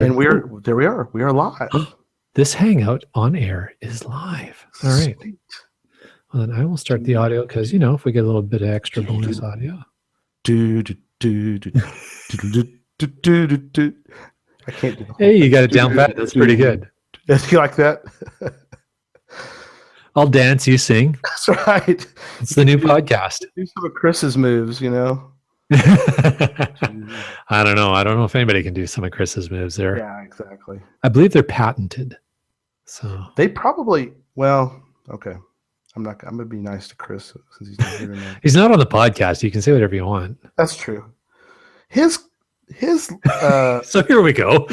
And there we are. We are live. This hangout on air is live. All right. Sweet. Well, then I will start the audio because, if we get a little bit of extra bonus audio. I can't do the Hey, you got it down pat. That's pretty good. You like that? I'll dance, you sing. That's right. It's the new podcast. Do some of Chris's moves, I don't know. I don't know if anybody can do some of Chris's moves there. Yeah, exactly. I believe they're patented. So they probably, okay. I'm going to be nice to Chris since he's not here tonight. He's not on the podcast. You can say whatever you want. That's true. His so here we go.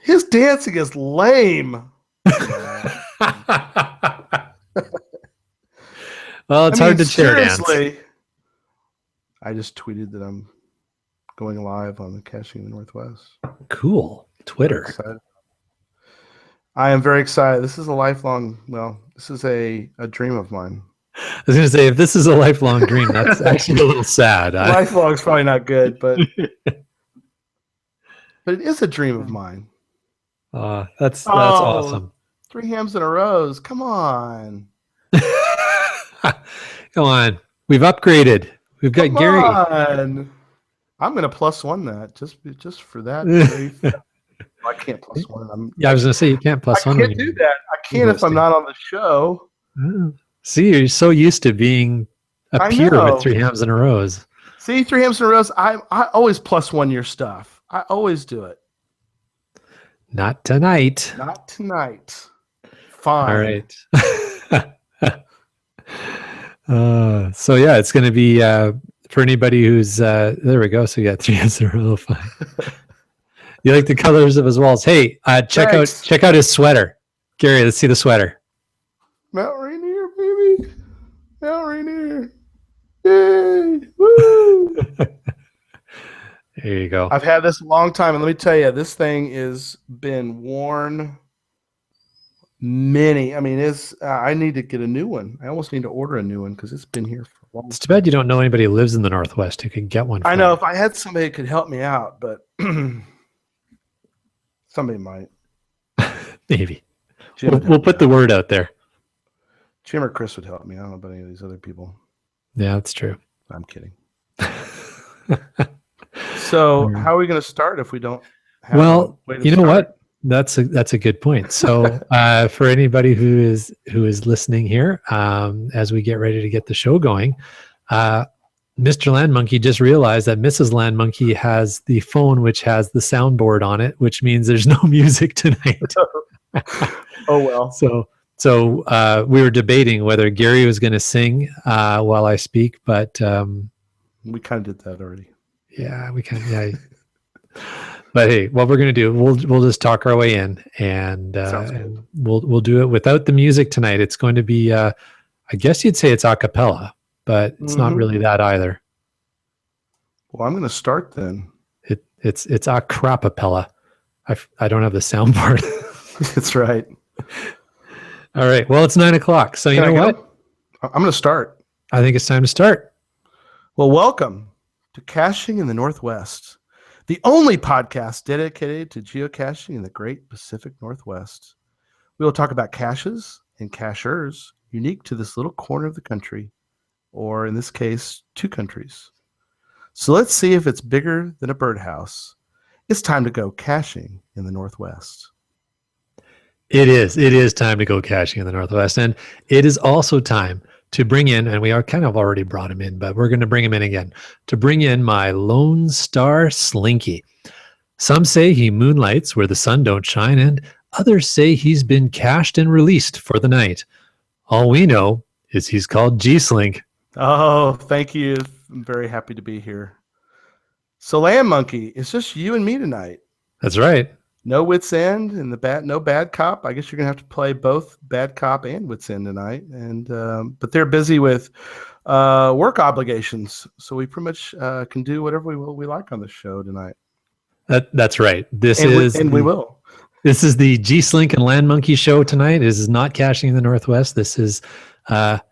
His dancing is lame. Well, it's hard to chair dance. I just tweeted that I'm going live on the Caching in the Northwest. Cool. Twitter. I am very excited. This is a lifelong, this is a dream of mine. I was going to say, if this is a lifelong dream, that's actually a little sad. Lifelong is probably not good, but it is a dream of mine. That's awesome. 3 hams in a row. Come on. Come on. We've upgraded. We've got Gary. I'm going to +1 that just for that. I can't +1. I was going to say you can't +1. I can't do that. I can't if I'm not on the show. See, you're so used to being a peer with 3 hams in a row. See, 3 hams in a row. I always +1 your stuff. I always do it. Not tonight. Not tonight. Fine. All right. So yeah, it's going to be for anybody who's there we go. So you got 3 hams in a row. Fine. You like the colors of his walls? Hey, check out his sweater, Gary. Let's see the sweater. Mount Rainier, baby. Mount Rainier. Yay! Woo! There you go. I've had this a long time, and let me tell you, this thing has been worn. I need to get a new one. I almost need to order a new one because it's been here for a long time. It's too bad you don't know anybody who lives in the Northwest who could get one. I know if I had somebody who could help me out, but somebody might. Maybe. We'll put the word out there. Jim or Chris would help me. I don't know about any of these other people. Yeah, that's true. I'm kidding. So how are we going to start if we don't have a way to you know start? What? That's a good point. So for anybody who is listening here, as we get ready to get the show going, Mr. Land Monkey just realized that Mrs. Land Monkey has the phone which has the soundboard on it, which means there's no music tonight. Oh well. So we were debating whether Gary was going to sing while I speak, but we kind of did that already. Yeah, we kind of. Yeah. But hey, what we're going to do, we'll just talk our way in, and we'll do it without the music tonight. It's going to be, I guess you'd say it's a cappella, but it's not really that either. Well, I'm going to start then. It's a crapapella. I don't have the sound part. That's right. All right. Well, it's 9:00. So you know what? I'm going to start. I think it's time to start. Well, welcome to Caching in the Northwest, the only podcast dedicated to geocaching in the great Pacific Northwest. We will talk about caches and cachers unique to this little corner of the country, or in this case, 2 countries. So let's see if it's bigger than a birdhouse. It's time to go caching in the Northwest. It is. It is time to go caching in the Northwest. And it is also time to bring in, and we are kind of already brought him in, but we're going to bring him in again, to bring in my Lone Star Slinky. Some say he moonlights where the sun don't shine, and others say he's been cached and released for the night. All we know is he's called G-Slink. Oh, thank you. I'm very happy to be here. So Land Monkey, it's just you and me tonight. That's right. No Wits End and no Bad Cop. I guess you're gonna have to play both Bad Cop and Wits End tonight, and but they're busy with work obligations, so we pretty much can do whatever we like on the show tonight. That's right. We will. This is the G-Slink and Land Monkey show tonight. This is not Caching in the Northwest. This is the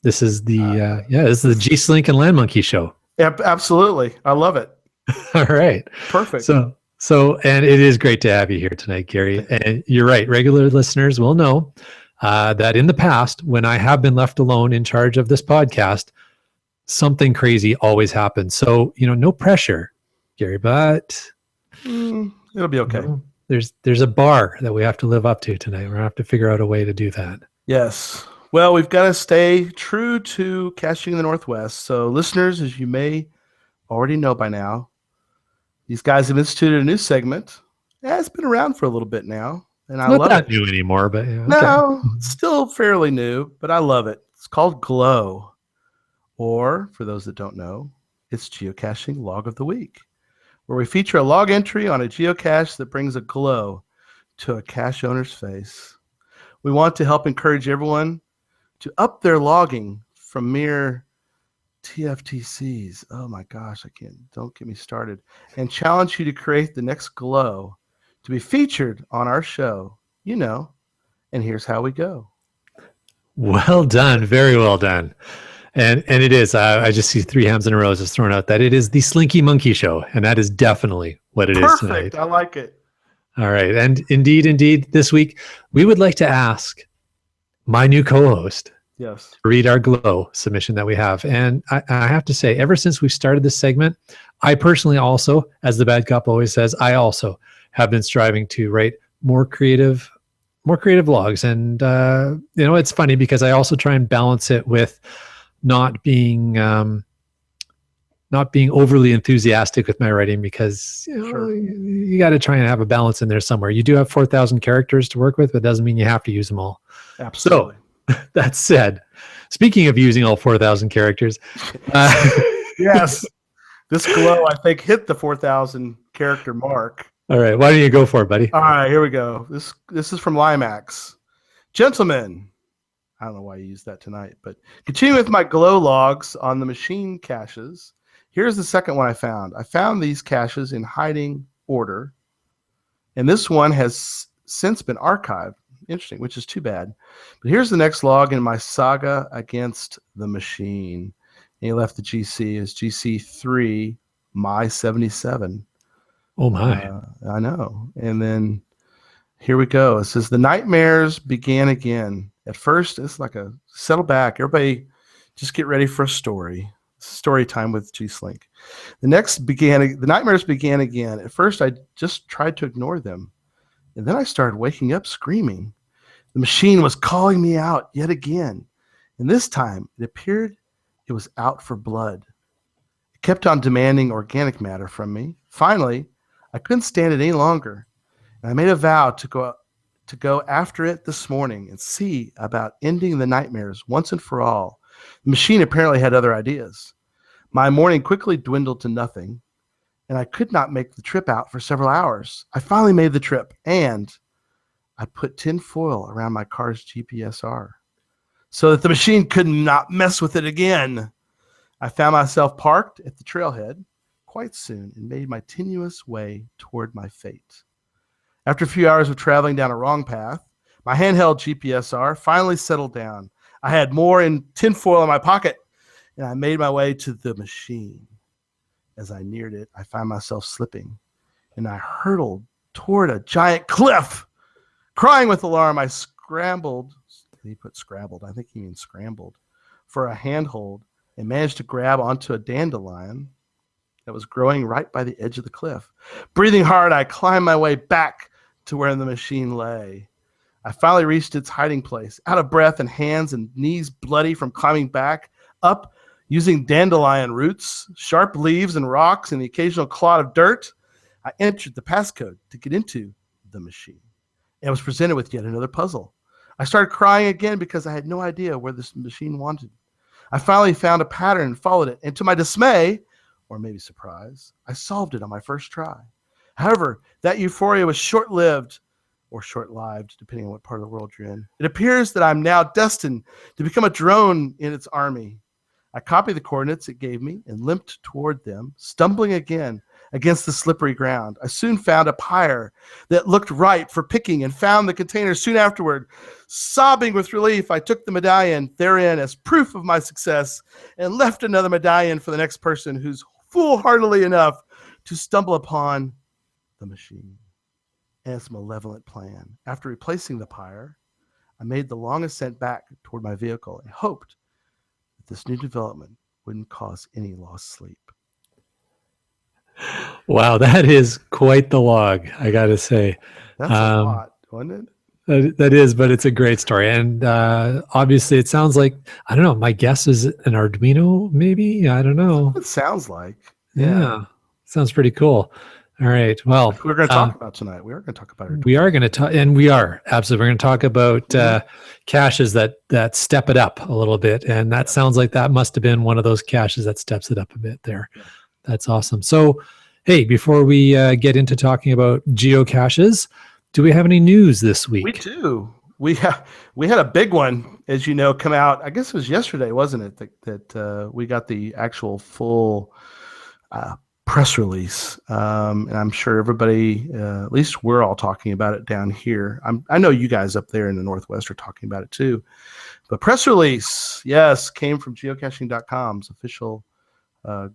G-Slink and Land Monkey show. Yeah, absolutely. I love it. All right. Perfect. And it is great to have you here tonight, Gary. And you're right. Regular listeners will know that in the past, when I have been left alone in charge of this podcast, something crazy always happens. So, no pressure, Gary, but It'll be okay. There's a bar that we have to live up to tonight. We're going to have to figure out a way to do that. Yes. Well, we've got to stay true to Caching in the Northwest. So, listeners, as you may already know by now, these guys have instituted a new segment. Yeah, it's been around for a little bit now, and I love it. Not new anymore, but yeah, no, it's still fairly new, but I love it. It's called Glow, or for those that don't know, it's Geocaching Log of the Week, where we feature a log entry on a geocache that brings a glow to a cache owner's face. We want to help encourage everyone to up their logging from mere TFTCs. Oh my gosh, don't get me started. And challenge you to create the next glow to be featured on our show. And here's how we go. Well done. Very well done. And it is. I just see 3 hams and a roses thrown out that it is the Slinky Monkey Show. And that is definitely what it is tonight. Perfect. I like it. All right. And indeed, this week, we would like to ask my new co-host to read our glow submission that we have. And I have to say, ever since we started this segment, I personally also, as the bad cop always says, I also have been striving to write more creative logs. And, it's funny because I also try and balance it with not being overly enthusiastic with my writing, because you got to try and have a balance in there somewhere. You do have 4,000 characters to work with, but it doesn't mean you have to use them all. Absolutely. So that said, speaking of using all 4,000 characters, yes, this glow I think hit the 4,000 character mark. All right, why don't you go for it, buddy? All right, here we go. This is from Limax. Gentlemen, I don't know why you used that tonight, but continuing with my glow logs on the machine caches, here's the second one I found. I found these caches in hiding order, and this one has since been archived. Interesting, which is too bad. But here's the next log in my saga against the machine. And he left the GC as GC3 My 77. Oh my. I know. And then here we go. It says the nightmares began again. At first, it's like a settle back. Everybody just get ready for a story. Story time with G Slink. The nightmares began again. At first, I just tried to ignore them. And then I started waking up screaming. The machine was calling me out yet again. And this time, it appeared it was out for blood. It kept on demanding organic matter from me. Finally, I couldn't stand it any longer. And I made a vow to go after it this morning and see about ending the nightmares once and for all. The machine apparently had other ideas. My morning quickly dwindled to nothing, and I could not make the trip out for several hours. I finally made the trip, and I put tin foil around my car's GPSR so that the machine could not mess with it again. I found myself parked at the trailhead quite soon and made my tenuous way toward my fate. After a few hours of traveling down a wrong path, my handheld GPSR finally settled down. I had more in tin foil in my pocket, and I made my way to the machine. As I neared it, I found myself slipping, and I hurtled toward a giant cliff. Crying with alarm, I scrambled. He put scrabbled. I think he means scrambled for a handhold and managed to grab onto a dandelion that was growing right by the edge of the cliff. Breathing hard, I climbed my way back to where the machine lay. I finally reached its hiding place, out of breath and hands and knees bloody from climbing back up using dandelion roots, sharp leaves and rocks, and the occasional clod of dirt. I entered the passcode to get into the machine and was presented with yet another puzzle. I started crying again because I had no idea where this machine wanted. I finally found a pattern and followed it, and to my dismay, or maybe surprise, I solved it on my first try. However, that euphoria was short-lived, or short-lived, depending on what part of the world you're in. It appears that I'm now destined to become a drone in its army. I copied the coordinates it gave me and limped toward them, stumbling again against the slippery ground. I soon found a pyre that looked ripe for picking and found the container soon afterward. Sobbing with relief, I took the medallion therein as proof of my success and left another medallion for the next person who's foolhardily enough to stumble upon the machine and its malevolent plan. After replacing the pyre, I made the long ascent back toward my vehicle and hoped that this new development wouldn't cause any lost sleep. Wow, that is quite the log, I got to say. That's a lot, wasn't it? That is, but it's a great story. And obviously, it sounds like, I don't know, my guess is an Arduino, maybe? I don't know. It sounds like. Yeah. Sounds pretty cool. All right. Well, we're going to talk about tonight. We are going to talk about it. We are going to talk, and we are absolutely. We're going to talk about caches that step it up a little bit, and that sounds like that must have been one of those caches that steps it up a bit there. Yeah. That's awesome. So, hey, before we get into talking about geocaches, do we have any news this week? We do. We had a big one, as you know, come out. I guess it was yesterday, wasn't it? That we got the actual full press release, and I'm sure everybody, at least we're all talking about it down here. I know you guys up there in the Northwest are talking about it too. But press release, yes, came from geocaching.com's official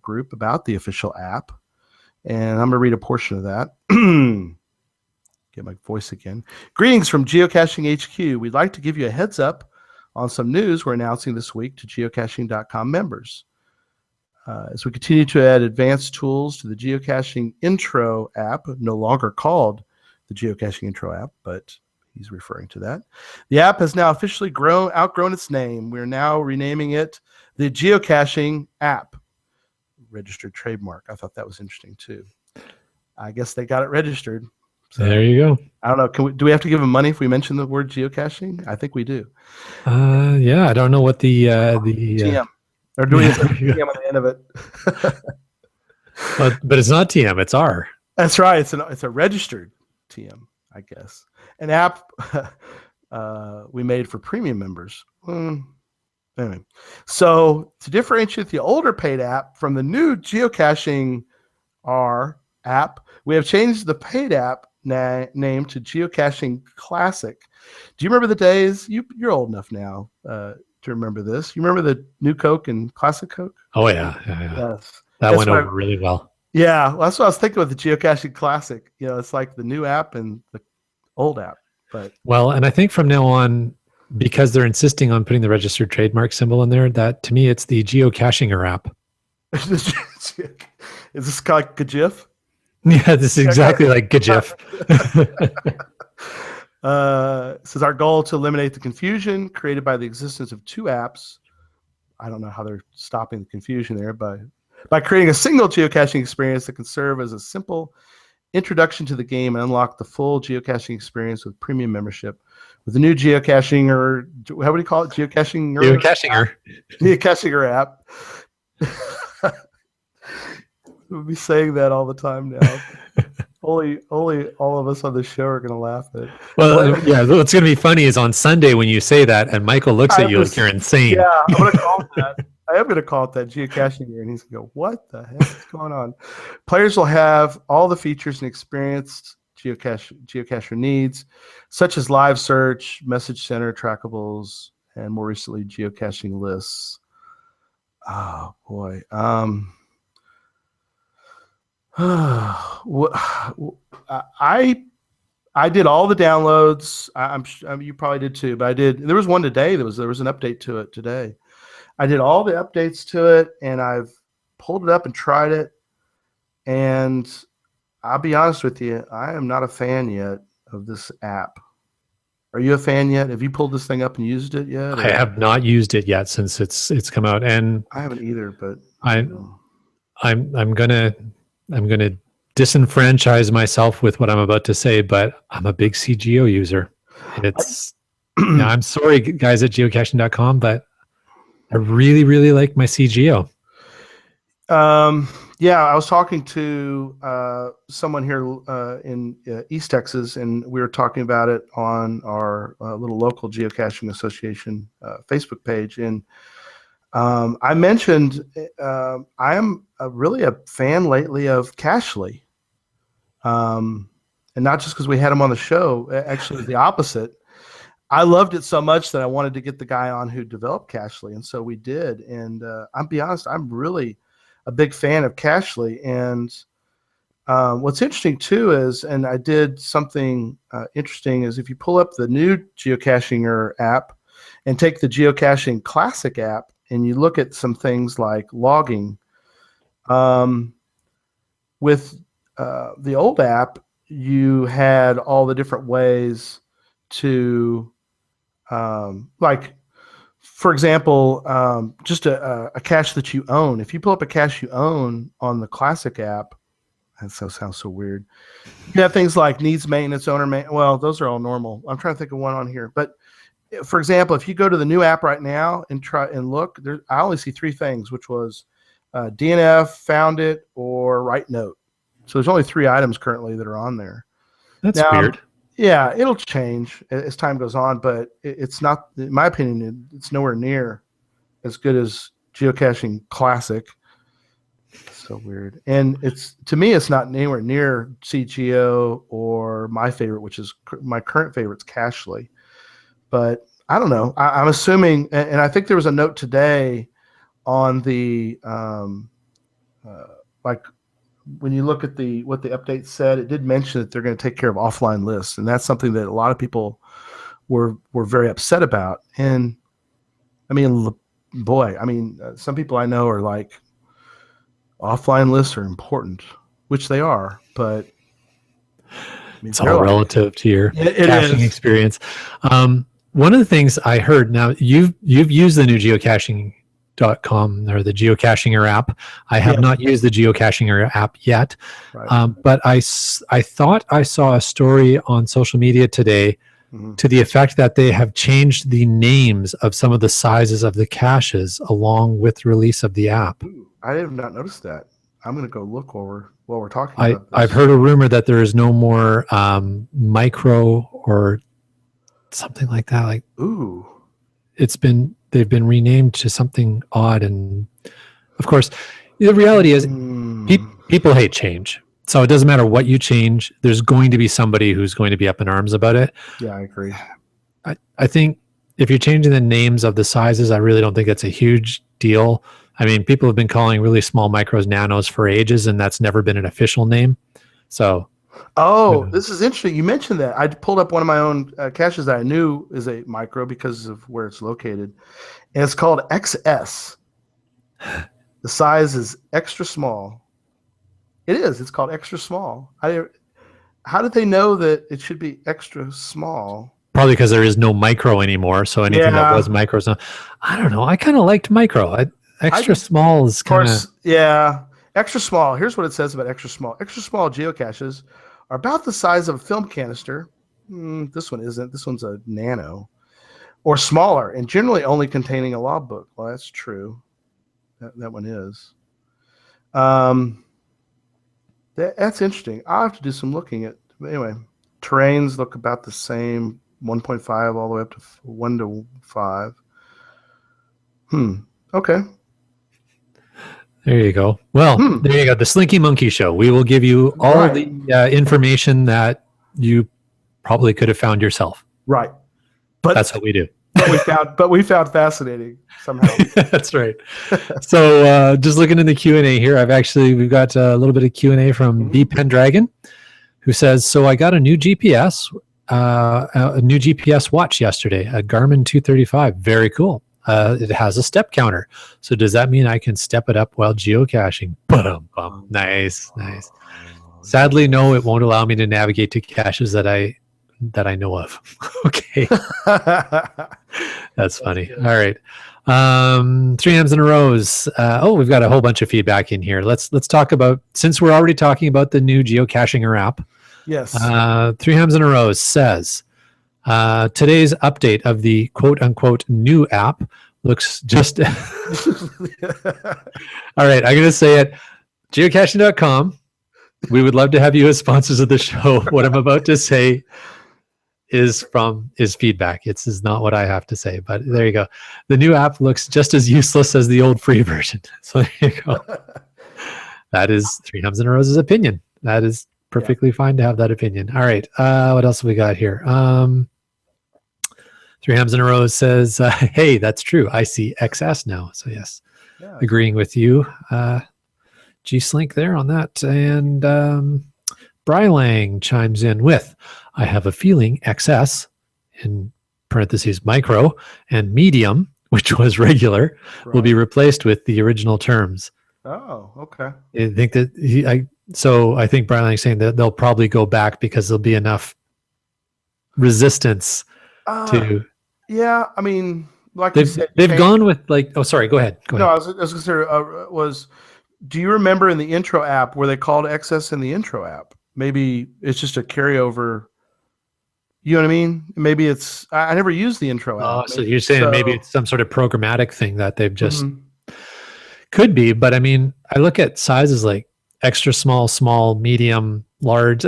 group about the official app, and I'm going to read a portion of that. Get my voice again. Greetings from Geocaching HQ. We'd like to give you a heads up on some news we're announcing this week to geocaching.com members. As we continue to add advanced tools to the Geocaching Intro app, no longer called the Geocaching Intro app, but he's referring to that. The app has now officially outgrown its name. We're now renaming it the Geocaching app. Registered trademark. I thought that was interesting too. I guess they got it registered. So, there you go. I don't know. Do we have to give them money if we mention the word geocaching? I think we do. Yeah, I don't know what the TM. Or do we have TM on the end of it? but it's not TM, it's R. That's right. It's a registered TM, I guess. An app we made for premium members. Anyway, so to differentiate the older paid app from the new Geocaching R app, we have changed the paid app name to Geocaching Classic. Do you remember the days? You're old enough now to remember this. You remember the New Coke and Classic Coke? Oh yeah. Yes. That went over really well. Yeah, well, that's what I was thinking with the Geocaching Classic. You know, it's like the new app and the old app. But and I think from now on, because they're insisting on putting the registered trademark symbol in there, that to me it's the Geocachinger app. Is this kind of like a GIF? Yeah, this is exactly like GIF. Says our goal to eliminate the confusion created by the existence of two apps. I don't know how they're stopping the confusion there by creating a single geocaching experience that can serve as a simple introduction to the game and unlock the full geocaching experience with premium membership. With the new geocaching, or how would you call it? Geocachinger app. We'll be saying that all the time now. Only all of us on the show are going to laugh at it. Well, yeah, what's going to be funny is on Sunday when you say that and Michael looks at you like you're insane. Yeah, I'm going to call it that. I am going to call it that geocaching year, and he's going to go, what the heck is going on? Players will have all the features and experienced geocacher needs, such as live search, message center, trackables, and more recently, geocaching lists. Oh, boy. I did all the downloads. I'm you probably did too, but I did. There was one today. There was an update to it today. I did all the updates to it, and I've pulled it up and tried it. And I'll be honest with you, I am not a fan yet of this app. Are you a fan yet? Have you pulled this thing up and used it yet? I have not used it yet since it's come out, and I haven't either. But I'm gonna disenfranchise myself with what I'm about to say, but I'm a big CGO user. And it's I'm sorry, guys at geocaching.com, but I really, really like my CGO. Yeah, I was talking to someone here in East Texas, and we were talking about it on our little local geocaching association Facebook page. And I mentioned I am really a fan lately of Cachely. And not just because we had him on the show. Actually, it was the opposite. I loved it so much that I wanted to get the guy on who developed Cachely, and so we did. And I'll be honest, I'm really a big fan of Cachely, What's interesting too is, and I did something interesting, is if you pull up the new geocachinger app and take the geocaching classic app and you look at some things like logging, with the old app, you had all the different ways to, like, for example, just a cache that you own. If you pull up a cache you own on the classic app, that sounds so weird. You have things like needs maintenance, owner maintenance. Well, those are all normal. I'm trying to think of one on here. But for example, if you go to the new app right now and try and look, I only see three things, which was DNF, found it, or write note. So there's only 3 items currently that are on there. That's now, weird. Yeah, it'll change as time goes on, but it's not, in my opinion, it's nowhere near as good as geocaching classic. So weird. And to me, it's not anywhere near CGO or my favorite, which is my current favorite's Cachely. But I don't know. I'm assuming, and I think there was a note today on the, like, when you look at what the update said, it did mention that they're going to take care of offline lists, and that's something that a lot of people were very upset about. And I mean, boy, some people I know are like, offline lists are important, which they are, but it's all relative to your caching experience. One of the things I heard, now you've used the new geocaching.com or the geocachinger app. I have not used the geocachinger app yet, right. But I thought I saw a story on social media today to the effect that they have changed the names of some of the sizes of the caches along with release of the app. I have not noticed that. I'm going to go look while we're talking about this. I've heard a rumor that there is no more micro or something like that. Like, ooh, they've been renamed to something odd. And of course, the reality is people hate change. So it doesn't matter what you change. There's going to be somebody who's going to be up in arms about it. Yeah, I agree. I think if you're changing the names of the sizes, I really don't think that's a huge deal. I mean, people have been calling really small micros nanos for ages, and that's never been an official name. So, this is interesting. You mentioned that. I pulled up one of my own caches that I knew is a micro because of where it's located, and it's called XS. The size is extra small. It is. It's called extra small. How did they know that it should be extra small? Probably because there is no micro anymore. So anything that was micro, I don't know. I kind of liked micro. Extra small is kind of... Yeah. Extra small. Here's what it says about extra small. Extra small geocaches are about the size of a film canister. This one isn't. This one's a nano. Or smaller, and generally only containing a logbook. Well, that's true. That one is. That's interesting. I'll have to do some looking at. Anyway, terrains look about the same, 1.5 all the way up to 1 to 5. Okay. There you go. Well, there you go. The Slinky Monkey Show. We will give you all the information that you probably could have found yourself. Right. But that's what we do. But we found fascinating somehow. That's right. So just looking in the Q&A here, we've got a little bit of Q&A from B Pendragon, who says, so I got a new GPS watch yesterday, a Garmin 235. Very cool. It has a step counter. So does that mean I can step it up while geocaching? Nice. Sadly, no, it won't allow me to navigate to caches that I know of. Okay. That's funny. All right. 3 M's in a rows. We've got a whole bunch of feedback in here. Let's talk about, since we're already talking about the new geocachinger app. Yes. 3 M's in a rows says, today's update of the quote unquote new app looks just all right, I'm gonna say it. Geocaching.com. We would love to have you as sponsors of the show. What I'm about to say is feedback. This is not what I have to say, but there you go. The new app looks just as useless as the old free version. So there you go. That is 3 Hums in a Rose's opinion. That is perfectly fine to have that opinion. All right. What else have we got here? 3 Hams in a Row says, hey, that's true. I see XS now. So yes, agreeing with you. G-Slink there on that. And Brylang chimes in with, I have a feeling XS, in parentheses micro, and medium, which was regular, will be replaced with the original terms. Oh, okay. I think that I think Brylang saying that they'll probably go back because there'll be enough resistance to. Yeah, I mean, like they've gone with like. Oh, sorry. Go ahead. No, I was going to say, do you remember in the intro app where they called XS in the intro app? Maybe it's just a carryover. You know what I mean? Maybe it's. I never used the intro app. Oh, so you're saying maybe it's some sort of programmatic thing that they've just. Could be, but I mean, I look at sizes like extra small, small, medium, large.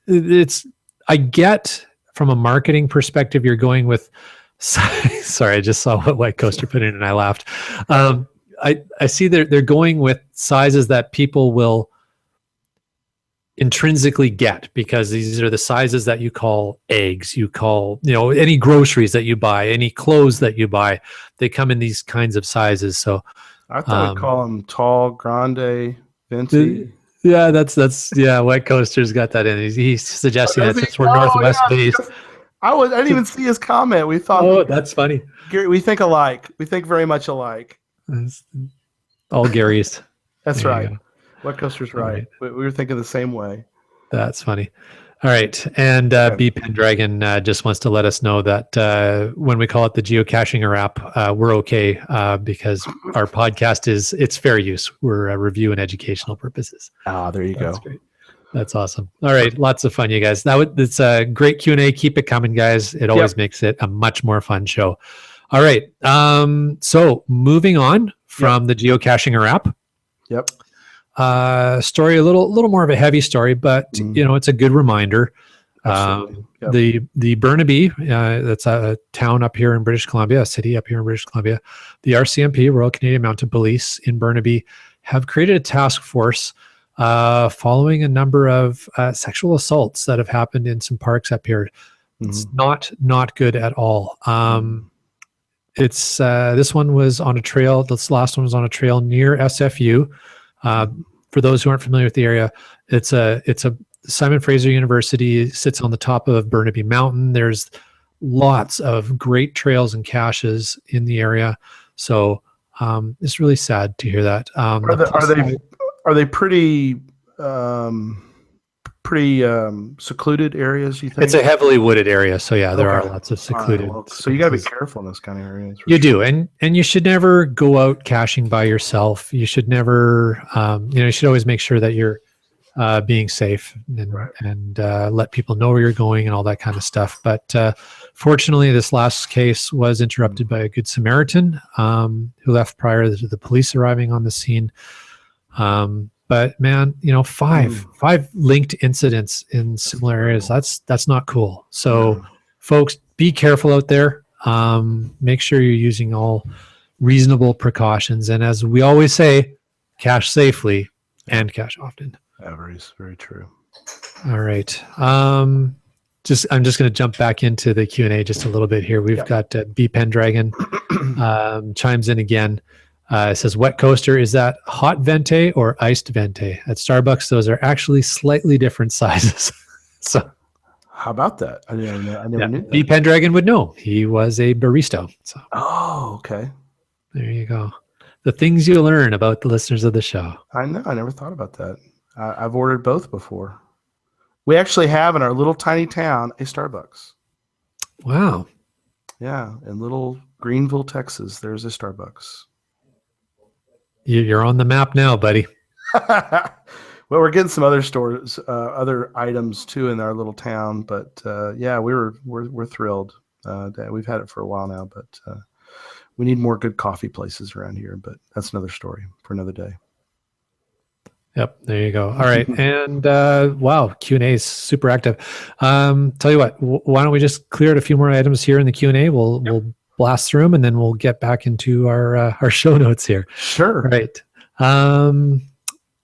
It's. I get from a marketing perspective, you're going with. Sorry, I just saw what White Coaster put in and I laughed. I see they're going with sizes that people will intrinsically get because these are the sizes that you call eggs, you call, any groceries that you buy, any clothes that you buy, they come in these kinds of sizes. So I thought we'd call them tall, grande, venti. Yeah, that's White Coaster's got that in. He's suggesting that since we're Northwest based. I didn't even see his comment. We thought, oh, that's funny. Gary, we think alike. We think very much alike. All Gary's. That's right. White Coaster's right. We were thinking the same way. That's funny. All right. And B Pendragon just wants to let us know that when we call it the geocaching app, we're okay because our podcast it's fair use. We're review and educational purposes. There you go. Great. That's awesome. All right. Lots of fun, you guys. It's a great Q&A. Keep it coming, guys. It always makes it a much more fun show. All right. So moving on from the geocaching app. Yep. Story, a little more of a heavy story, but it's a good reminder. The Burnaby, that's a town up here in British Columbia, a city up here in British Columbia. The RCMP, Royal Canadian Mounted Police in Burnaby, have created a task force following a number of sexual assaults that have happened in some parks up here. It's not good at all. It's this one was on a trail. This last one was on a trail near SFU. For those who aren't familiar with the area, it's a Simon Fraser University sits on the top of Burnaby Mountain. There's lots of great trails and caches in the area. So it's really sad to hear that. Are they pretty secluded areas, you think? It's a heavily wooded area, so yeah, there are lots of secluded. So you got to be careful in those kind of areas. You do, and you should never go out caching by yourself. You should never, you should always make sure that you're being safe and let people know where you're going and all that kind of stuff. But fortunately, this last case was interrupted by a good Samaritan who left prior to the police arriving on the scene. But man, five linked incidents in similar areas. That's not cool. So folks, be careful out there. Make sure you're using all reasonable precautions. And as we always say, cache safely and cache often. Yeah, very true. All right. I'm just going to jump back into the Q&A just a little bit here. We've got B Pendragon chimes in again. It says, Wet Coaster, is that hot venti or iced venti? At Starbucks, those are actually slightly different sizes. So, how about that? I never knew that. B Pendragon would know. He was a barista. So. Oh, okay. There you go. The things you learn about the listeners of the show. I know. I never thought about that. I've ordered both before. We actually have in our little tiny town a Starbucks. Wow. Yeah, in little Greenville, Texas, there's a Starbucks. You're on the map now, buddy. Well, we're getting some other stores, other items too in our little town. But yeah, we're thrilled. We've had it for a while now, but we need more good coffee places around here. But that's another story for another day. Yep, there you go. All right, and wow, Q&A is super active. Tell you what, why don't we just clear out a few more items here in the Q&A? We'll blast through them, and then we'll get back into our show notes here. Sure. All right.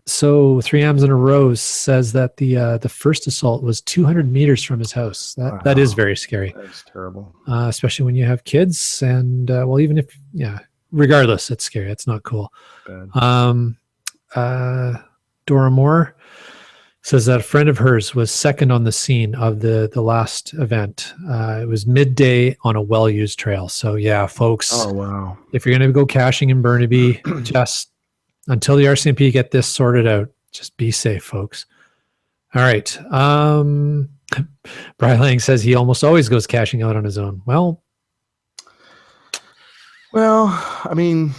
So 3 M's in a row says that the first assault was 200 meters from his house. That is very scary. That's terrible. Especially when you have kids, and well, even if regardless, it's scary. It's not cool. Bad. Dora Moore says that a friend of hers was second on the scene of the last event. It was midday on a well-used trail. So yeah, folks, Oh, wow. if you're going to go caching in Burnaby, just until the RCMP get this sorted out, just be safe, folks. All right. Brian Lang says he almost always goes caching out on his own. Well, I mean,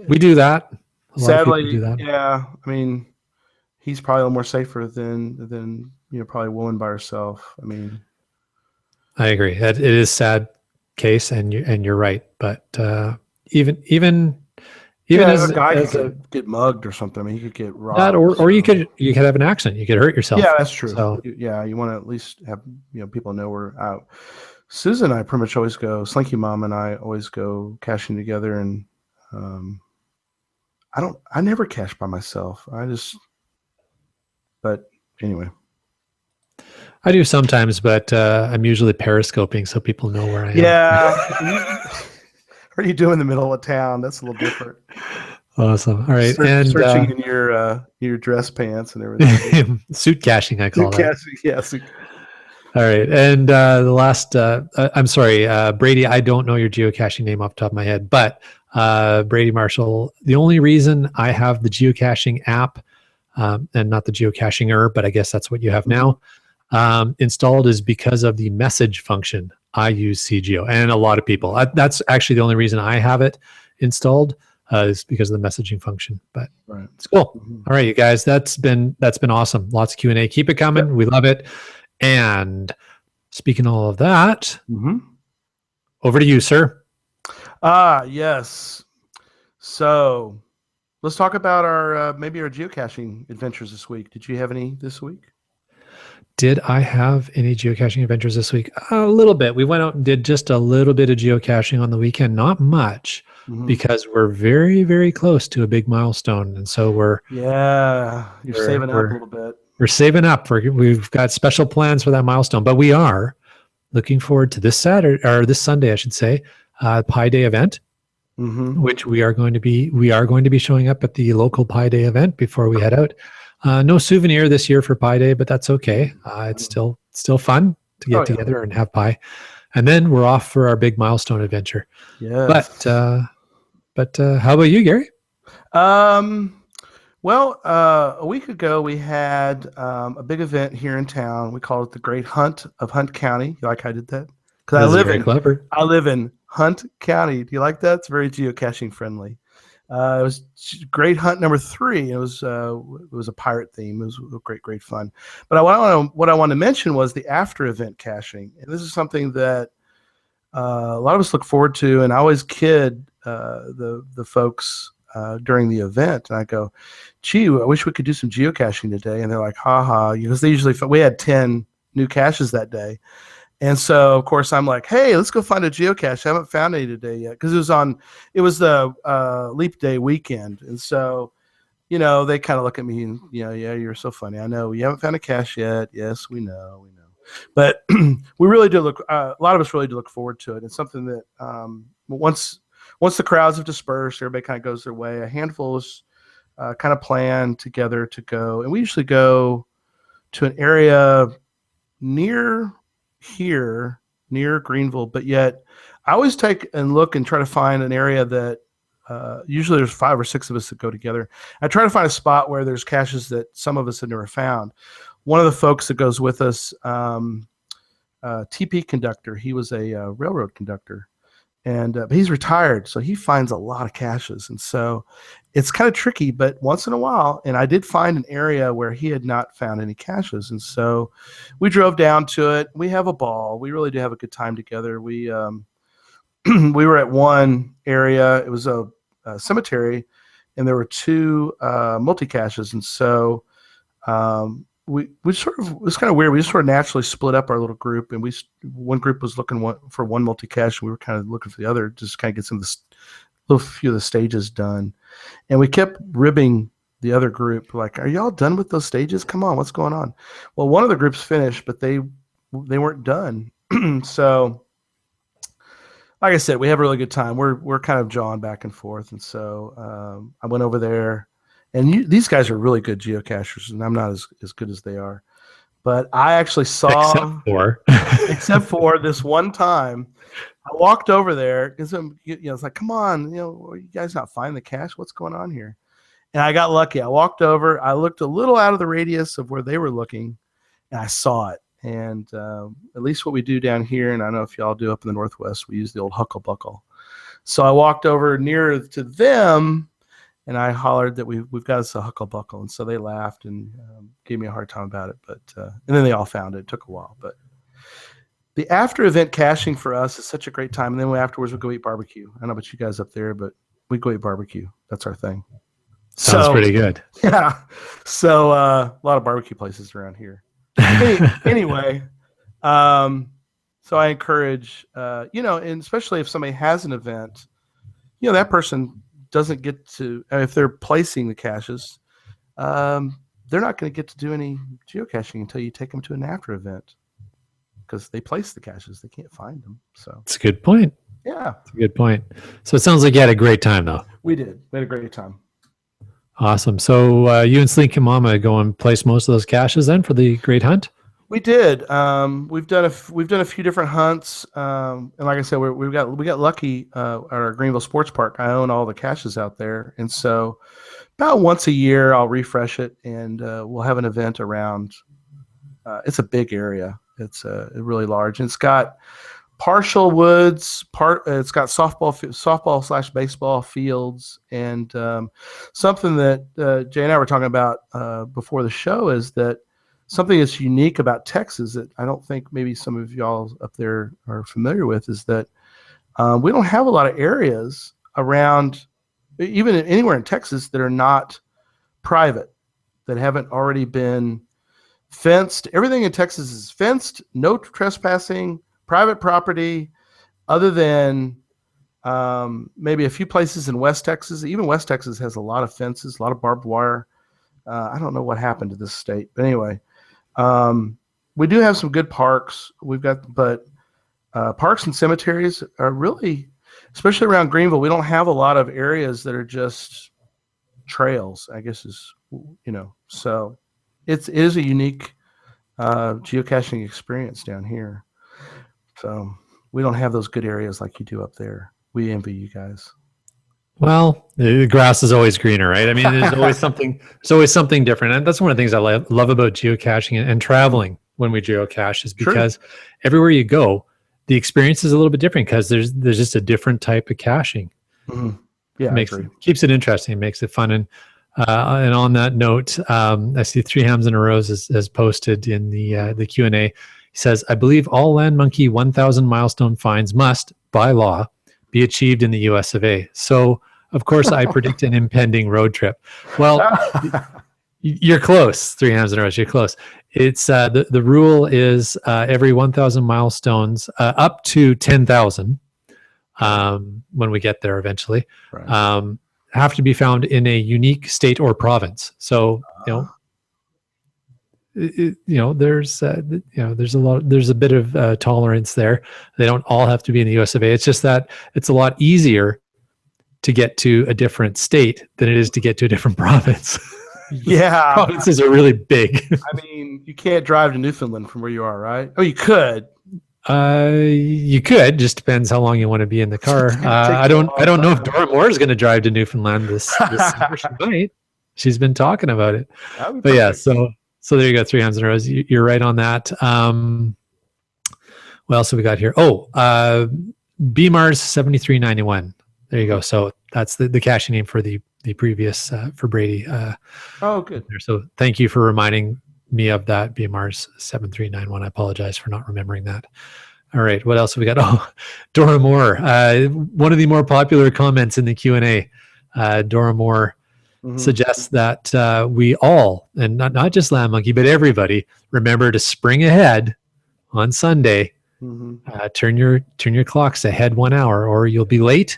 we do that. A lot of sadly, people do that. yeah. I mean, he's probably a little more safer than probably a woman by herself. I mean, I agree. It is sad case, and you're right. But even as a guy as could get mugged or something. I mean, he could get robbed. that, or you could have an accident. You could hurt yourself. Yeah, that's true. So You want to at least have people know we're out. Susan and I pretty much always go. Slinky Mom and I always go caching together, and I never cache by myself. But anyway. I do sometimes, but I'm usually periscoping so people know where I am. Yeah. What are you doing in the middle of town? That's a little different. Awesome. All right. Searching in your dress pants and everything. Suit caching, I call that. Yes. All right. And the last, I'm sorry, Brady, I don't know your geocaching name off the top of my head, but Brady Marshall, the only reason I have the geocaching app, and not the geocachinger, but I guess that's what you have now, installed is because of the message function. I use CGO, and a lot of people. That's actually the only reason I have it installed, is because of the messaging function. But right. It's cool. Mm-hmm. All right, you guys, that's been awesome. Lots of Q&A. Keep it coming. Yep. We love it. And speaking of all of that, over to you, sir. Yes. So let's talk about our maybe our geocaching adventures this week. Did you have any this week? Did I have any geocaching adventures this week? A little bit. We went out and did just a little bit of geocaching on the weekend. Not much, because we're very, very close to a big milestone. And so you're saving up a little bit. We're saving up. We've got special plans for that milestone, but we are looking forward to this Saturday, or this Sunday, I should say, Pi Day event, which we are going to be showing up at the local Pi Day event before we head out. No souvenir this year for Pi Day, but that's okay. It's still fun to get together and have pie. And then we're off for our big milestone adventure. Yes. But how about you, Gary? Well, a week ago we had a big event here in town. We called it the Great Hunt of Hunt County. You like how I did that? Because I live in Hunt County. Do you like that? It's very geocaching friendly. It was Great Hunt number 3. It was a pirate theme. It was great fun. But what I want to mention was the after event caching. And this is something that a lot of us look forward to. And I always kid the folks during the event. And I go, gee, I wish we could do some geocaching today. And they're like, haha, because we had 10 new caches that day. And so, of course, I'm like, hey, let's go find a geocache. I haven't found any today yet, because it was the Leap Day weekend. And so, they kind of look at me and, yeah, you're so funny. I know you haven't found a cache yet. Yes, we know. But we really do a lot of us really do look forward to it. It's something that once the crowds have dispersed, everybody kind of goes their way. A handful is kind of plan together to go. And we usually go to an area near Greenville, but yet I always take and look and try to find an area that usually there's 5 or 6 of us that go together. I try to find a spot where there's caches that some of us have never found. One of the folks that goes with us, TP conductor, he was a railroad conductor, and he's retired, so he finds a lot of caches. And so it's kind of tricky, but once in a while, and I did find an area where he had not found any caches. And so we drove down to it. We have a ball. We really do have a good time together. We we were at one area. It was a cemetery, and there were 2 multi-caches. And so we sort of, it was kind of weird. We just sort of naturally split up our little group, and one group was looking for one multi-cache, and we were kind of looking for the other, just kind of get some of the little few of the stages done. And we kept ribbing the other group, like, are y'all done with those stages? Come on, what's going on? Well, one of the groups finished, but they weren't done. So like I said, we have a really good time. We're kind of jawing back and forth. And so I went over there, And these guys are really good geocachers, and I'm not as good as they are. But I actually saw, except for this one time, I walked over there because it's like, come on, you guys not find the cache? What's going on here? And I got lucky. I walked over. I looked a little out of the radius of where they were looking, and I saw it. And at least what we do down here, and I don't know if y'all do up in the Northwest, we use the old hucklebuckle. So I walked over nearer to them, and I hollered that we've got us a hucklebuckle. And so they laughed and gave me a hard time about it. But and then they all found it. It took a while. But the after-event caching for us is such a great time. And then afterwards, we'll go eat barbecue. I don't know about you guys up there, but we go eat barbecue. That's our thing. Sounds pretty good. Yeah. So a lot of barbecue places around here. Anyway, so I encourage, and especially if somebody has an event, that person doesn't get to, if they're placing the caches, they're not going to get to do any geocaching until you take them to an after event because they place the caches. They can't find them. So it's a good point. Yeah. It's a good point. So it sounds like you had a great time, though. We did. We had a great time. Awesome. So you and Slink and Mama go and place most of those caches then for the Great Hunt? We did. We've done a few different hunts, and like I said, we got lucky at our Greenville Sports Park. I own all the caches out there, and so about once a year I'll refresh it, and we'll have an event around. It's a big area. It's really large, and it's got partial woods. It's got softball / baseball fields, and something that Jay and I were talking about before the show is that something that's unique about Texas that I don't think maybe some of y'all up there are familiar with is that we don't have a lot of areas around, even anywhere in Texas, that are not private, that haven't already been fenced. Everything in Texas is fenced, no trespassing, private property, other than maybe a few places in West Texas. Even West Texas has a lot of fences, a lot of barbed wire. I don't know what happened to this state, but anyway. We do have some good parks. But parks and cemeteries are really, especially around Greenville, we don't have a lot of areas that are just trails, I guess so it is a unique geocaching experience down here. So we don't have those good areas like you do up there. We envy you guys. Well, the grass is always greener, right? I mean, there's always something different. And that's one of the things I love about geocaching and traveling when we geocache is because everywhere you go, the experience is a little bit different because there's just a different type of caching. Mm-hmm. Yeah, keeps it interesting, makes it fun. And on that note, I see 3 Hams in a Row has posted in the Q&A. He says, I believe all Land Monkey 1,000 milestone finds must, by law, be achieved in the US of A. So, of course, I predict an impending road trip. Well, you're close. 3 Hams in a Row. You're close. It's the rule is every 1,000 milestones up to 10,000 when we get there eventually have to be found in a unique state or province. So there's a bit of tolerance there. They don't all have to be in the US of A. It's just that it's a lot easier to get to a different state than it is to get to a different province. Yeah. Provinces are really big. I mean, you can't drive to Newfoundland from where you are, right? Oh, you could. You could. Just depends how long you want to be in the car. I don't know if Dora Moore is going to drive to Newfoundland this summer. She might. She's been talking about it. But yeah, so there you go. 3 Hams in a Row. You're right on that. What else have we got here? Oh, BMARS 7391. There you go. So that's the caching name for the previous for Brady. Good. So thank you for reminding me of that. BMARS 7391. I apologize for not remembering that. All right. What else have we got? Oh, Dora Moore. One of the more popular comments in the Q&A. Dora Moore suggests that we all, and not just Land Monkey, but everybody, remember to spring ahead on Sunday. Turn your clocks ahead 1 hour, or you'll be late,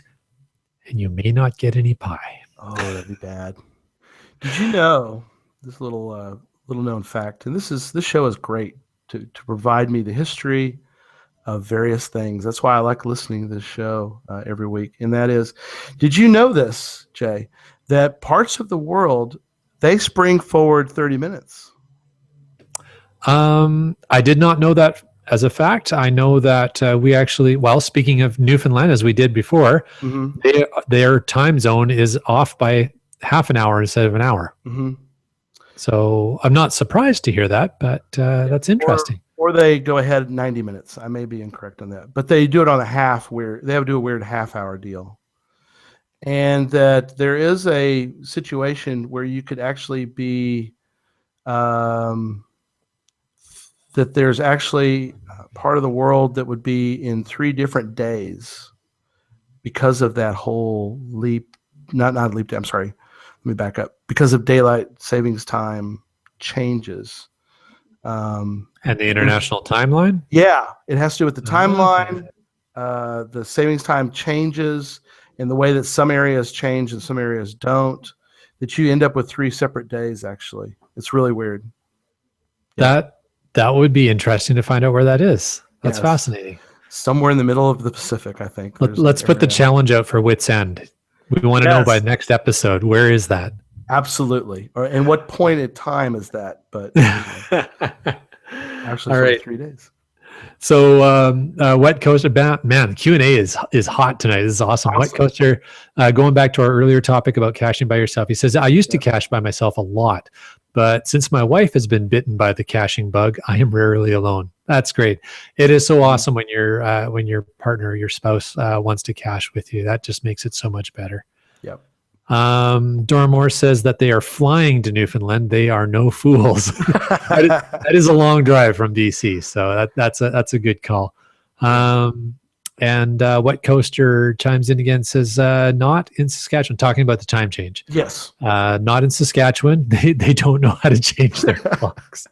and you may not get any pie. Oh, that'd be bad. Did you know this little known fact? And this show is great to provide me the history of various things. That's why I like listening to this show every week. And that is, did you know this, Jay, that parts of the world, they spring forward 30 minutes. I did not know that as a fact. I know that we actually, well, speaking of Newfoundland, as we did before, their time zone is off by half an hour instead of an hour. So I'm not surprised to hear that, but that's interesting. Or they go ahead 90 minutes. I may be incorrect on that, but they do it on they have to do a weird half-hour deal. And that there is a situation where you could actually be, that there's actually part of the world that would be in 3 different days because of that whole leap, not leap day, I'm sorry. Let me back up. Because of daylight savings time changes. And the international timeline? Yeah, it has to do with the timeline. The savings time changes in the way that some areas change and some areas don't, that you end up with 3 separate days, actually. It's really weird. Yeah. That would be interesting to find out where that is. That's fascinating. Somewhere in the middle of the Pacific, I think. Let's put the challenge out for Wits End. We want to know by next episode, where is that? Absolutely. And what point in time is that? But actually, all right. 3 days. So, Wet Coaster, man, Q&A is hot tonight. This is awesome. Wet Coaster, going back to our earlier topic about caching by yourself, he says, I used to cache by myself a lot, but since my wife has been bitten by the caching bug, I am rarely alone. That's great. It is so awesome when your partner or your spouse wants to cache with you. That just makes it so much better. Yep. Dora Moore says that they are flying to Newfoundland. They are no fools. that is a long drive from BC, so that's a good call. And Wet Coaster chimes in again, says not in Saskatchewan, talking about the time change. Yes. Not in Saskatchewan. They don't know how to change their clocks.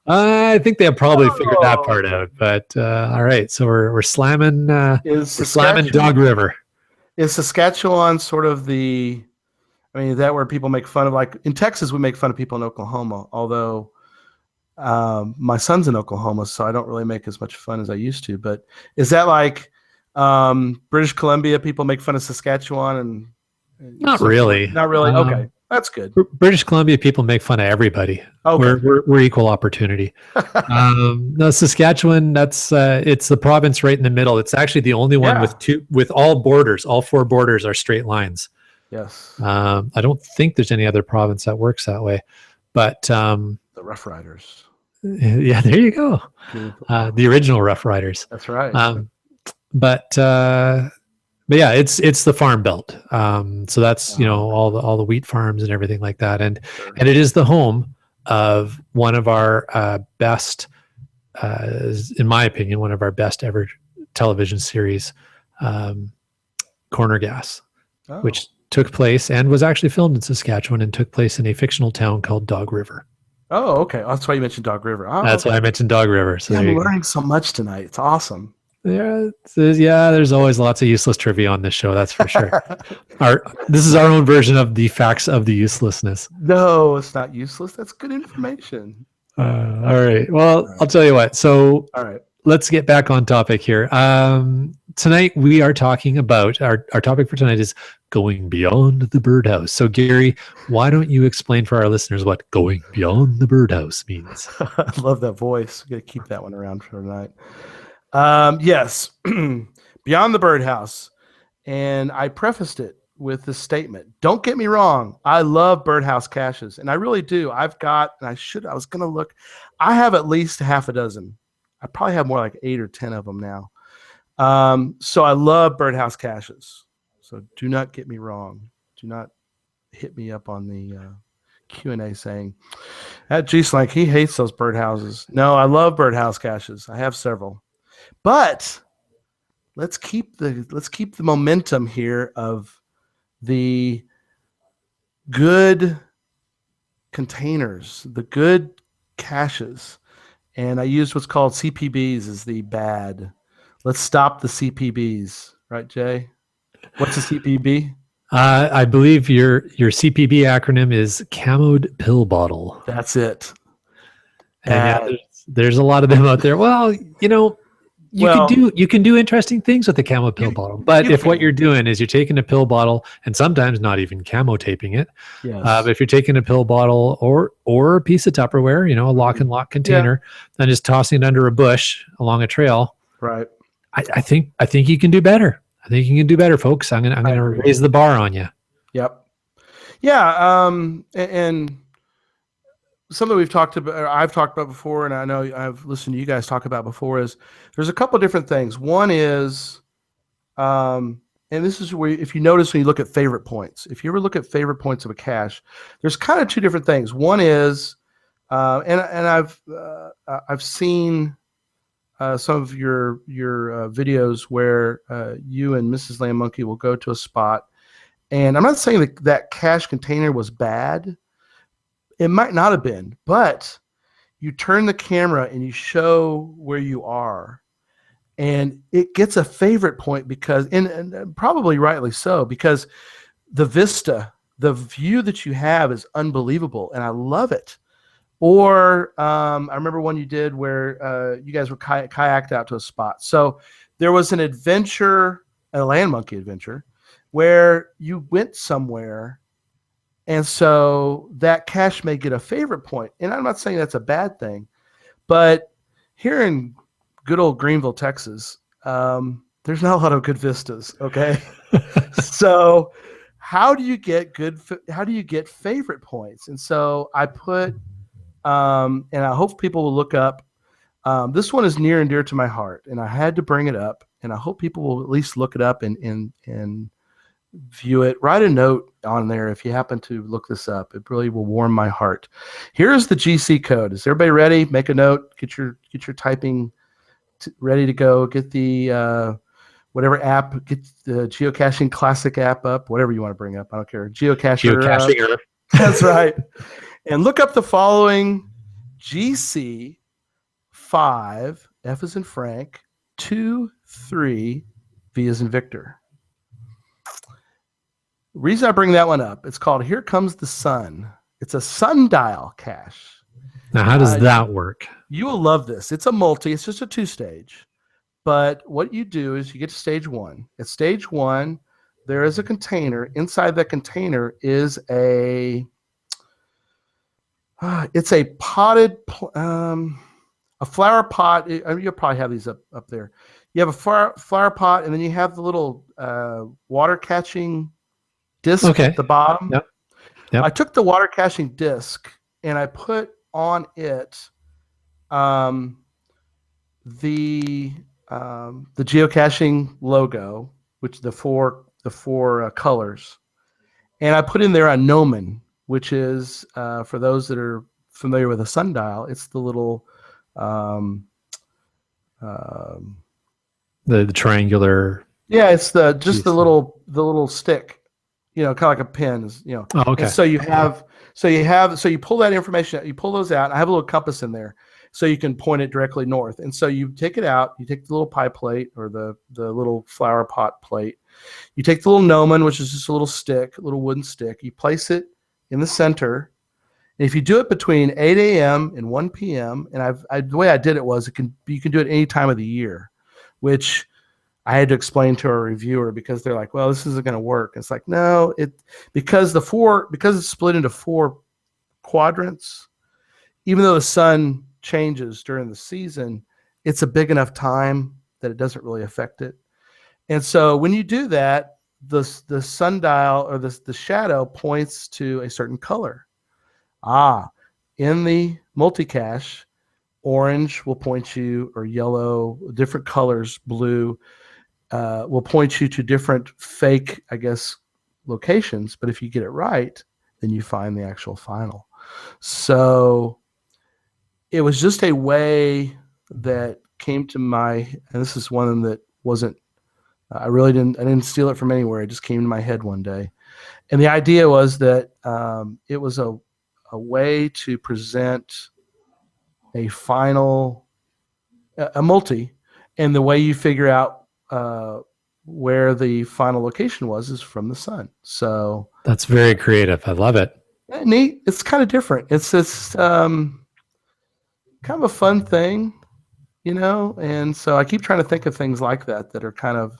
I think they'll probably figure that part out. But all right, so we're slamming Dog River. Is Saskatchewan sort of is that where people make fun of, like in Texas, we make fun of people in Oklahoma, although my son's in Oklahoma, so I don't really make as much fun as I used to. But is that like British Columbia, people make fun of Saskatchewan? And Not really. Not really? Okay. That's good. British Columbia people make fun of everybody. Okay. We're equal opportunity. No, Saskatchewan, that's it's the province right in the middle. It's actually the only one with all 4 borders are straight lines. Yes. I don't think there's any other province that works that way. But the Rough Riders. Yeah, there you go. The original Rough Riders. That's right. But yeah, it's the farm belt. So that's all the wheat farms and everything like that, and it is the home of one of our best, in my opinion, one of our best ever television series, Corner Gas, which took place and was actually filmed in Saskatchewan and took place in a fictional town called Dog River. Oh, okay. That's why you mentioned Dog River. Oh, that's why I mentioned Dog River. So I'm learning so much tonight. It's awesome. Yeah, there's always lots of useless trivia on this show, that's for sure. This is our own version of the facts of the uselessness. No, it's not useless. That's good information. All right. Well, I'll tell you what. So let's get back on topic here. Tonight we are talking about, our topic for tonight is going beyond the birdhouse. So Gary, why don't you explain for our listeners what going beyond the birdhouse means? I love that voice. We're going to keep that one around for tonight. Yes, beyond the birdhouse. And I prefaced it with this statement. Don't get me wrong. I love birdhouse caches, and I really do. I was going to look. I have at least half a dozen. I probably have more like 8 or 10 of them now. So I love birdhouse caches. So do not get me wrong. Do not hit me up on the Q&A saying, geez, like he hates those birdhouses. No, I love birdhouse caches. I have several. But let's keep the momentum here of the good containers, the good caches. And I used what's called CPBs as the bad. Let's stop the CPBs. Right, Jay? What's a CPB? I believe your CPB acronym is Camoed Pill Bottle. That's it. And there's a lot of them out there. Well, Well, you can do interesting things with the camo pill bottle. But you if what can. you're doing is you're taking a pill bottle and sometimes not even camo taping it, Yes. but if you're taking a pill bottle or a piece of Tupperware, a lock and lock Yeah. container, and just tossing it under a bush along a trail, Right. I think you can do better. I think you can do better, folks. I'm I gonna agree. raise the bar on you. Yep. Yeah. And something we've talked about, or I've talked about before, and I know I've listened to you guys talk about before, is there's a couple different things. One is, and this is where, if you notice when you look at favorite points, if you ever look at favorite points of a cache, there's kind of two different things. One is, and I've seen some of your videos where you and Mrs. Lamb Monkey will go to a spot, and I'm not saying that that cache container was bad. It might not have been, but you turn the camera and you show where you are, and it gets a favorite point because, and probably rightly so, because the vista, the view that you have is unbelievable, and I love it. Or I remember one you did where you guys were kayaked out to a spot. So there was an adventure, a land monkey adventure, where you went somewhere, and so that cache may get a favorite point. And I'm not saying that's a bad thing, but here in good old Greenville, Texas, there's not a lot of good vistas. Okay, so how do you get favorite points? And so I put, and I hope people will look up. This one is near and dear to my heart, and I had to bring it up, and I hope people will at least look it up and view it. Write a note on there if you happen to look this up. It really will warm my heart. Here's the GC code. Is everybody ready? Make a note. Get your typing ready to go. Get the whatever app. Get the geocaching classic app up. Whatever you want to bring up. I don't care. Geocacher. That's right. And look up the following: GC 5, F as in Frank, 2, 3, V as in Victor. Reason I bring that one up, it's called Here Comes the Sun. It's a sundial cache. Now, how does that work? You will love this. It's a multi. It's just a 2-stage. But what you do is you get to stage 1. At stage 1, there is a container. Inside that container is a potted, a flower pot. You'll probably have these up there. You have a flower pot, and then you have the little water catching disc at the bottom. Yep. I took the water catching disc and I put on it the geocaching logo, which the four colors, and I put in there a gnomon, which is for those that are familiar with a sundial, it's the little the triangular. Yeah, it's the little stick, kind of like a pin, Oh, okay. And so you pull that information out, you pull those out. I have a little compass in there, so you can point it directly north. And so you take it out, you take the little pie plate or the little flower pot plate. You take the little gnomon, which is just a little wooden stick. You place it in the center. And if you do it between 8 a.m. and 1 p.m., and the way I did it was you can do it any time of the year, which I had to explain to a reviewer because they're like, well, this isn't going to work. It's like, no, because it's split into 4 quadrants, even though the sun changes during the season, it's a big enough time that it doesn't really affect it. And so when you do that, the sundial or the shadow points to a certain color. In the multicache, orange will point you, or yellow, different colors, blue, will point you to different fake, I guess, locations. But if you get it right, then you find the actual final. So it was just a way that came to and this is one that wasn't, I didn't steal it from anywhere. It just came to my head one day. And the idea was that it was a way to present a final, a multi, and the way you figure out where the final location is from the sun. So that's very creative. I love it. Neat. It's kind of different. It's kind of a fun thing. and so I keep trying to think of things like that are kind of,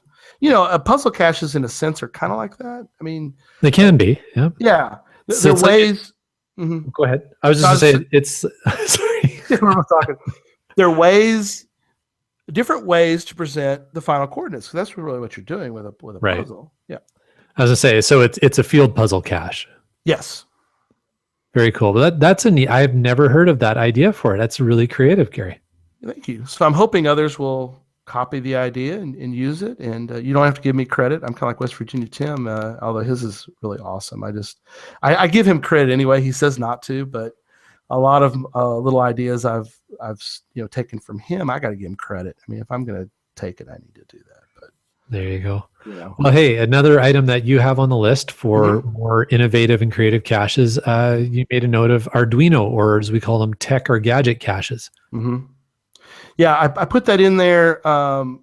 puzzle caches in a sense are kind of like that. I mean, They can be, yeah. Yeah. So There are it's like ways. Mhm. go ahead. I was just going to say it's sorry. We're talking. There are different ways to present the final coordinates. So that's really what you're doing with a Right. puzzle. Yeah. I was going to say, so it's a field puzzle cache. Yes. Very cool. But that's a neat. I've never heard of that idea for it. That's really creative, Gary. Thank you. So I'm hoping others will copy the idea and use it. And you don't have to give me credit. I'm kind of like West Virginia Tim, although his is really awesome. I give him credit anyway. He says not to, but a lot of little ideas I've taken from him, I got to give him credit. I mean, if I'm going to take it, I need to do that. But there you go. Well, hey, another item that you have on the list for more innovative and creative caches, you made a note of Arduino, or as we call them, tech or gadget caches. Mm-hmm. Yeah, I put that in there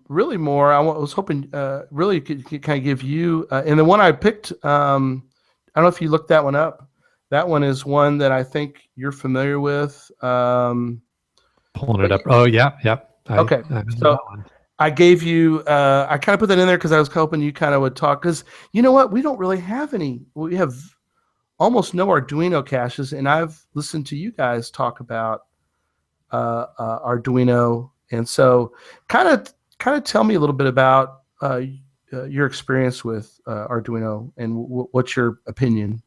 really more. I was hoping really could kind of give you, and the one I picked, I don't know if you looked that one up. That one is one that I think you're familiar with. Pulling it up. Oh, yeah. Okay. So I gave you, I kind of put that in there because I was hoping you kind of would talk. Because you know what? We don't really have any. We have almost no Arduino caches. And I've listened to you guys talk about Arduino. And so kind of tell me a little bit about your experience with Arduino and what's your opinion?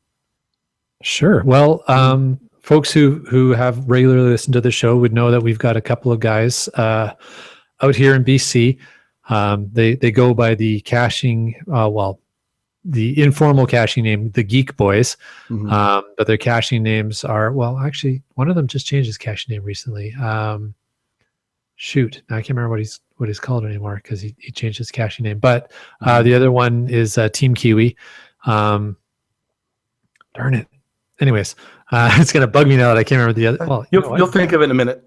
Sure. Well, folks who have regularly listened to the show would know that we've got a couple of guys out here in BC. They go by the caching, the informal caching name, the Geek Boys. But their caching names are, well, actually, one of them just changed his caching name recently. Shoot, I can't remember what he's called anymore because he changed his caching name. But the other one is Team Kiwi. Darn it. Anyways, it's going to bug me now that I can't remember the other. Well, you'll think of it in a minute.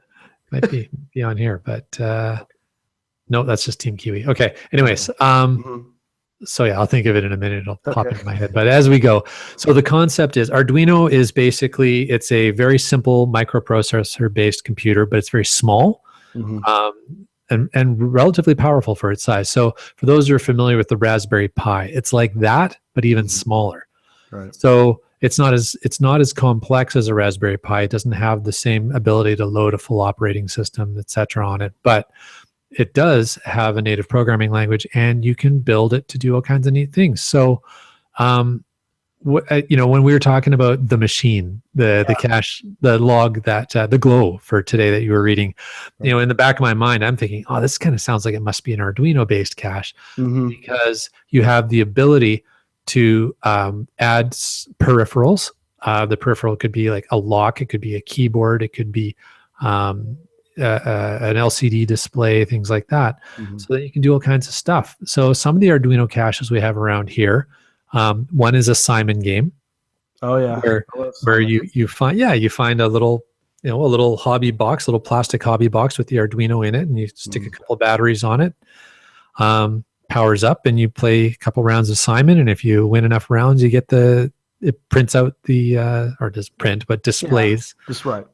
Might be on here, but no, that's just Team Kiwi. Okay. Anyways, so yeah, I'll think of it in a minute. It'll pop into my head. But as we go, so the concept is Arduino is basically, it's a very simple microprocessor-based computer, but it's very small and relatively powerful for its size. So for those who are familiar with the Raspberry Pi, it's like that, but even smaller. Right. So it's not as complex as a Raspberry Pi. It doesn't have the same ability to load a full operating system, etc. on it, but it does have a native programming language, and you can build it to do all kinds of neat things. So, when we were talking about the machine, the cache, the log that the Glow for today that you were reading, in the back of my mind, I'm thinking, oh, this kind of sounds like it must be an Arduino-based cache because you have the ability to add peripherals. The peripheral could be like a lock, it could be a keyboard, it could be an LCD display, things like that, so that you can do all kinds of stuff. So some of the Arduino caches we have around here, one is a Simon game. Oh yeah, where you find a little a little hobby box, little plastic hobby box with the Arduino in it, and you stick a couple of batteries on it. Powers up, and you play a couple rounds of Simon, and if you win enough rounds, you get it prints out or does print, but displays just right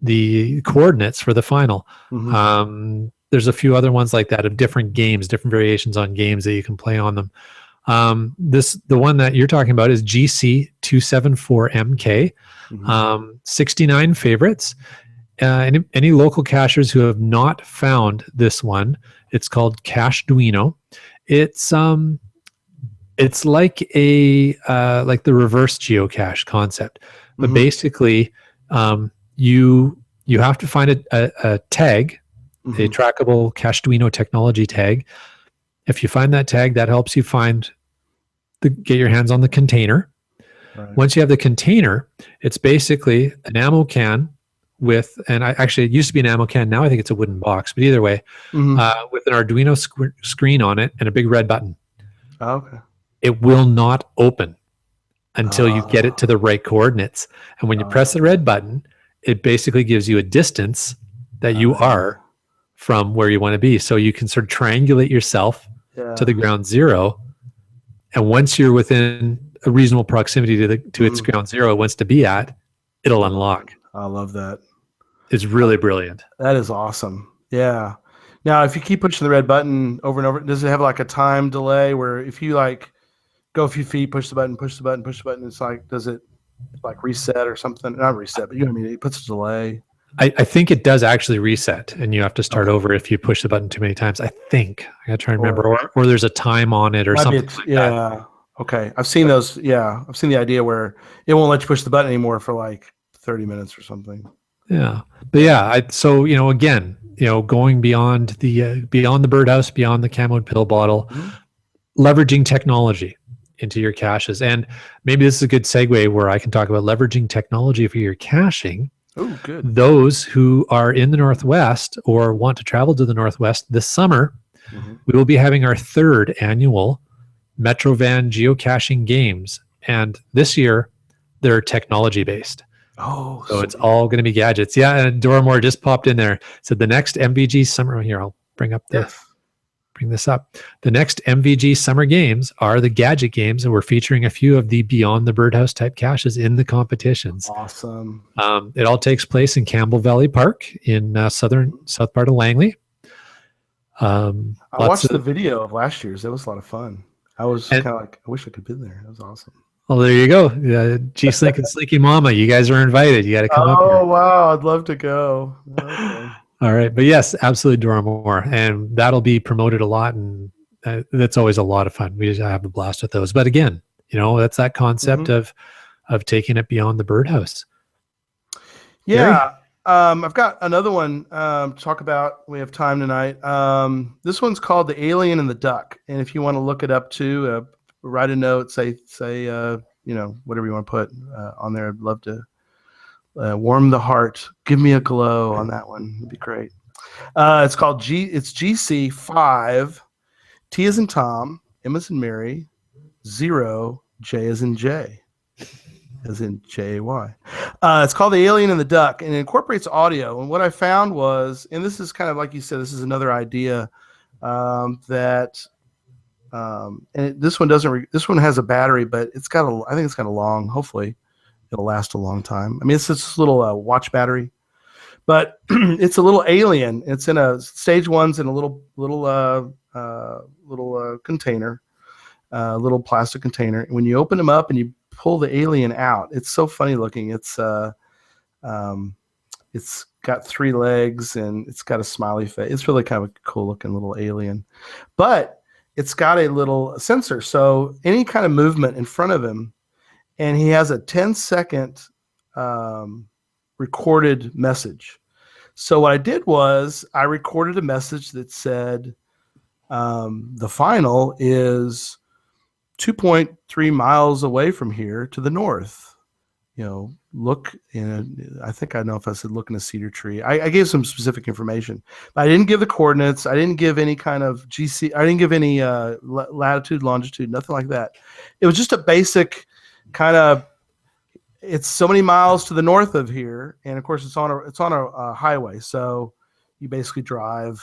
the coordinates for the final. There's a few other ones like that of different games, different variations on games that you can play on them. The one that you're talking about is GC274MK, 69 favorites. Any local cachers who have not found this one, it's called Cacheduino. It's like like the reverse geocache concept, but basically you have to find a tag, a trackable Cacheduino technology tag. If you find that tag, that helps you get your hands on the container. Right. Once you have the container, it's basically an ammo can and it used to be an ammo can. Now I think it's a wooden box, but either way, with an Arduino screen on it and a big red button. Okay. It will not open until you get it to the right coordinates. And when you press the red button, it basically gives you a distance that you are from where you want to be. So you can sort of triangulate yourself to the ground zero. And once you're within a reasonable proximity to its ground zero it wants to be at, it'll unlock. I love that. It's really brilliant. That is awesome. Yeah. Now, if you keep pushing the red button over and over, does it have like a time delay where if you like go a few feet, push the button, push the button, push the button, it's like, does it like reset or something? Not reset, but you know what I mean? It puts a delay. I think it does actually reset, and you have to start Okay. over if you push the button too many times. I think I got to try and remember, Or or there's a time on it or might be something like that. yeah. Okay. I've seen those. Yeah. I've seen the idea where it won't let you push the button anymore for like 30 minutes or something. Yeah, but yeah, so again, going beyond the birdhouse, beyond the camo pill bottle, leveraging technology into your caches, and maybe this is a good segue where I can talk about leveraging technology for your caching. Oh, good. Those who are in the Northwest or want to travel to the Northwest this summer, we will be having our 3rd annual Metrovan geocaching games, and this year they're technology based. Oh, so it's all going to be gadgets. Yeah, and Dora Moore just popped in there. So the next MVG summer here, I'll bring this up. The next MVG summer games are the gadget games, and we're featuring a few of the beyond the birdhouse type caches in the competitions. Awesome. It all takes place in Campbell Valley Park in south part of Langley. I watched the video of last year's. That was a lot of fun. I was kind of like, I wish I could have been there. That was awesome. Well, there you go. G Slink and Slinky Mama, you guys are invited. You got to come up here. Oh, wow. I'd love to go. Okay. All right. But yes, absolutely, Dora Moore. And that'll be promoted a lot. And that's always a lot of fun. We just have a blast with those. But again, that's that concept of taking it beyond the birdhouse. Yeah. I've got another one to talk about. We have time tonight. This one's called The Alien and the Duck. And if you want to look it up too, write a note, say whatever you want to put on there. I'd love to warm the heart. Give me a glow on that one. It'd be great. It's called GC5, T as in Tom, M as in Mary, 0, J as in J, as in J-A-Y. It's called The Alien and the Duck, and it incorporates audio. And what I found was, and this is kind of like you said, this is another idea that this one doesn't. This one has a battery, but I think it's kind of long. Hopefully, it'll last a long time. I mean, it's this little watch battery, but it's a little alien. It's in a stage one's in a little container, little plastic container. When you open them up and you pull the alien out, it's so funny looking. It's got 3 legs and it's got a smiley face. It's really kind of a cool looking little alien, but it's got a little sensor. So any kind of movement in front of him, and he has a 10-second recorded message. So what I did was I recorded a message that said, the final is 2.3 miles away from here to the north. Look in, I think I know if I said look in a cedar tree. I gave some specific information, but I didn't give the coordinates. I didn't give any kind of GC. I didn't give any latitude, longitude, nothing like that. It was just a basic kind of, it's so many miles to the north of here. And of course it's on a highway. So you basically drive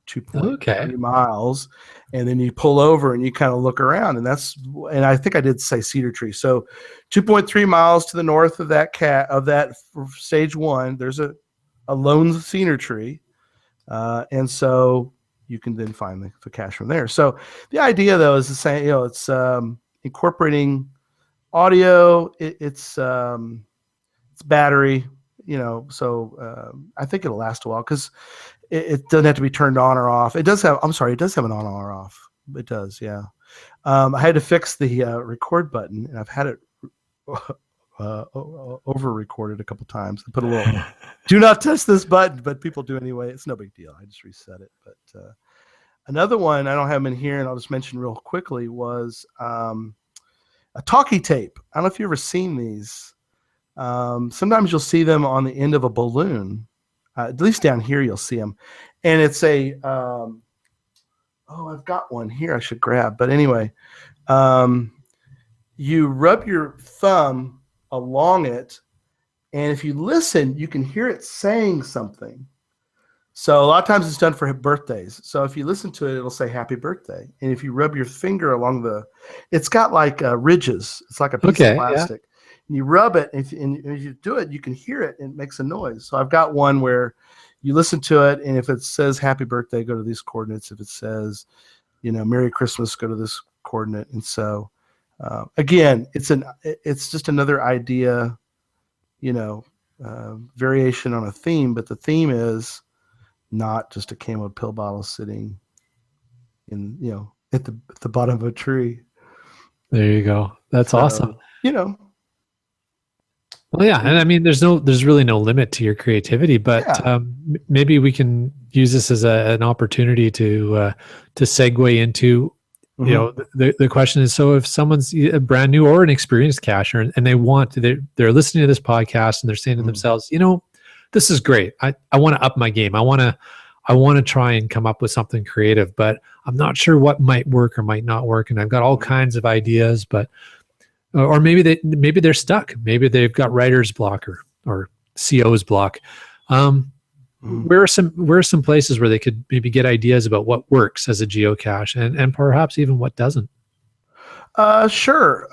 2.3 miles, and then you pull over and you kind of look around, and I think I did say cedar tree. So 2.3 miles to the north of that stage one, there's a lone cedar tree, and so you can then find the cache from there. So the idea though is the same. It's incorporating audio. It's battery. So I think it'll last a while because it doesn't have to be turned on or off. It does have an on or off. It does, yeah. I had to fix the record button, and I've had it over recorded a couple times. I put a little do not touch this button, but people do anyway. It's no big deal. I just reset it. But another one, I don't have them in here, and I'll just mention real quickly, was a talkie tape. I don't know if you've ever seen these. Sometimes you'll see them on the end of a balloon. At least down here you'll see them, and it's a I've got one here I should grab, but anyway, you rub your thumb along it, and if you listen you can hear it saying something. So a lot of times it's done for birthdays. So if you listen to it, it'll say happy birthday, and if you rub your finger along it's got like ridges. It's like a piece of plastic. You rub it, and if you do it, you can hear it, and it makes a noise. So I've got one where you listen to it, and if it says happy birthday, go to these coordinates. If it says, Merry Christmas, go to this coordinate. And so, again, it's just another idea, variation on a theme, but the theme is not just a camo pill bottle sitting in, at the bottom of a tree. There you go. That's awesome. Well, yeah, and I mean, there's really no limit to your creativity, but maybe we can use this as an opportunity to segue into, the question is, so if someone's a brand new or an experienced cacher and they're listening to this podcast and they're saying to themselves, this is great. I want to up my game. I want to try and come up with something creative, but I'm not sure what might work or might not work, and I've got all kinds of ideas, but. Or maybe they're stuck. Maybe they've got writer's block or CO's block. Where are some places where they could maybe get ideas about what works as a geocache and perhaps even what doesn't? Sure.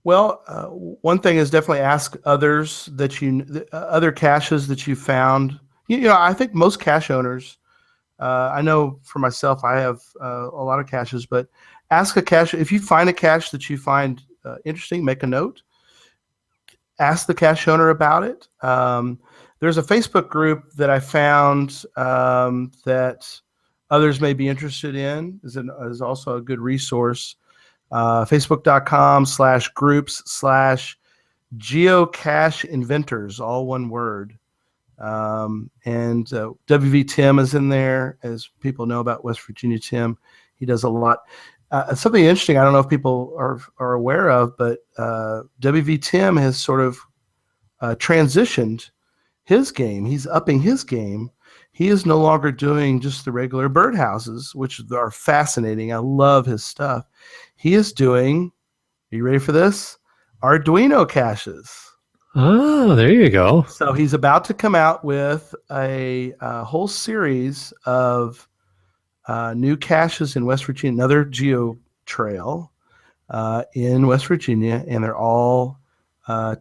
One thing is definitely ask others other caches that you found. I think most cache owners. I know for myself, I have a lot of caches, but ask a cache. If you find a cache that you find interesting, make a note. Ask the cache owner about it. There's a Facebook group that I found that others may be interested in. Is also a good resource. Facebook.com/groups/geocache inventors, all one word. And WV Tim is in there, as people know about West Virginia Tim. He does a lot. Something interesting, I don't know if people are aware of, but WV Tim has sort of transitioned his game. He's upping his game. He is no longer doing just the regular birdhouses, which are fascinating. I love his stuff. He is doing, are you ready for this? Arduino caches. Oh, there you go. So he's about to come out with a whole series of new caches in West Virginia, another geo trail in West Virginia, and they're all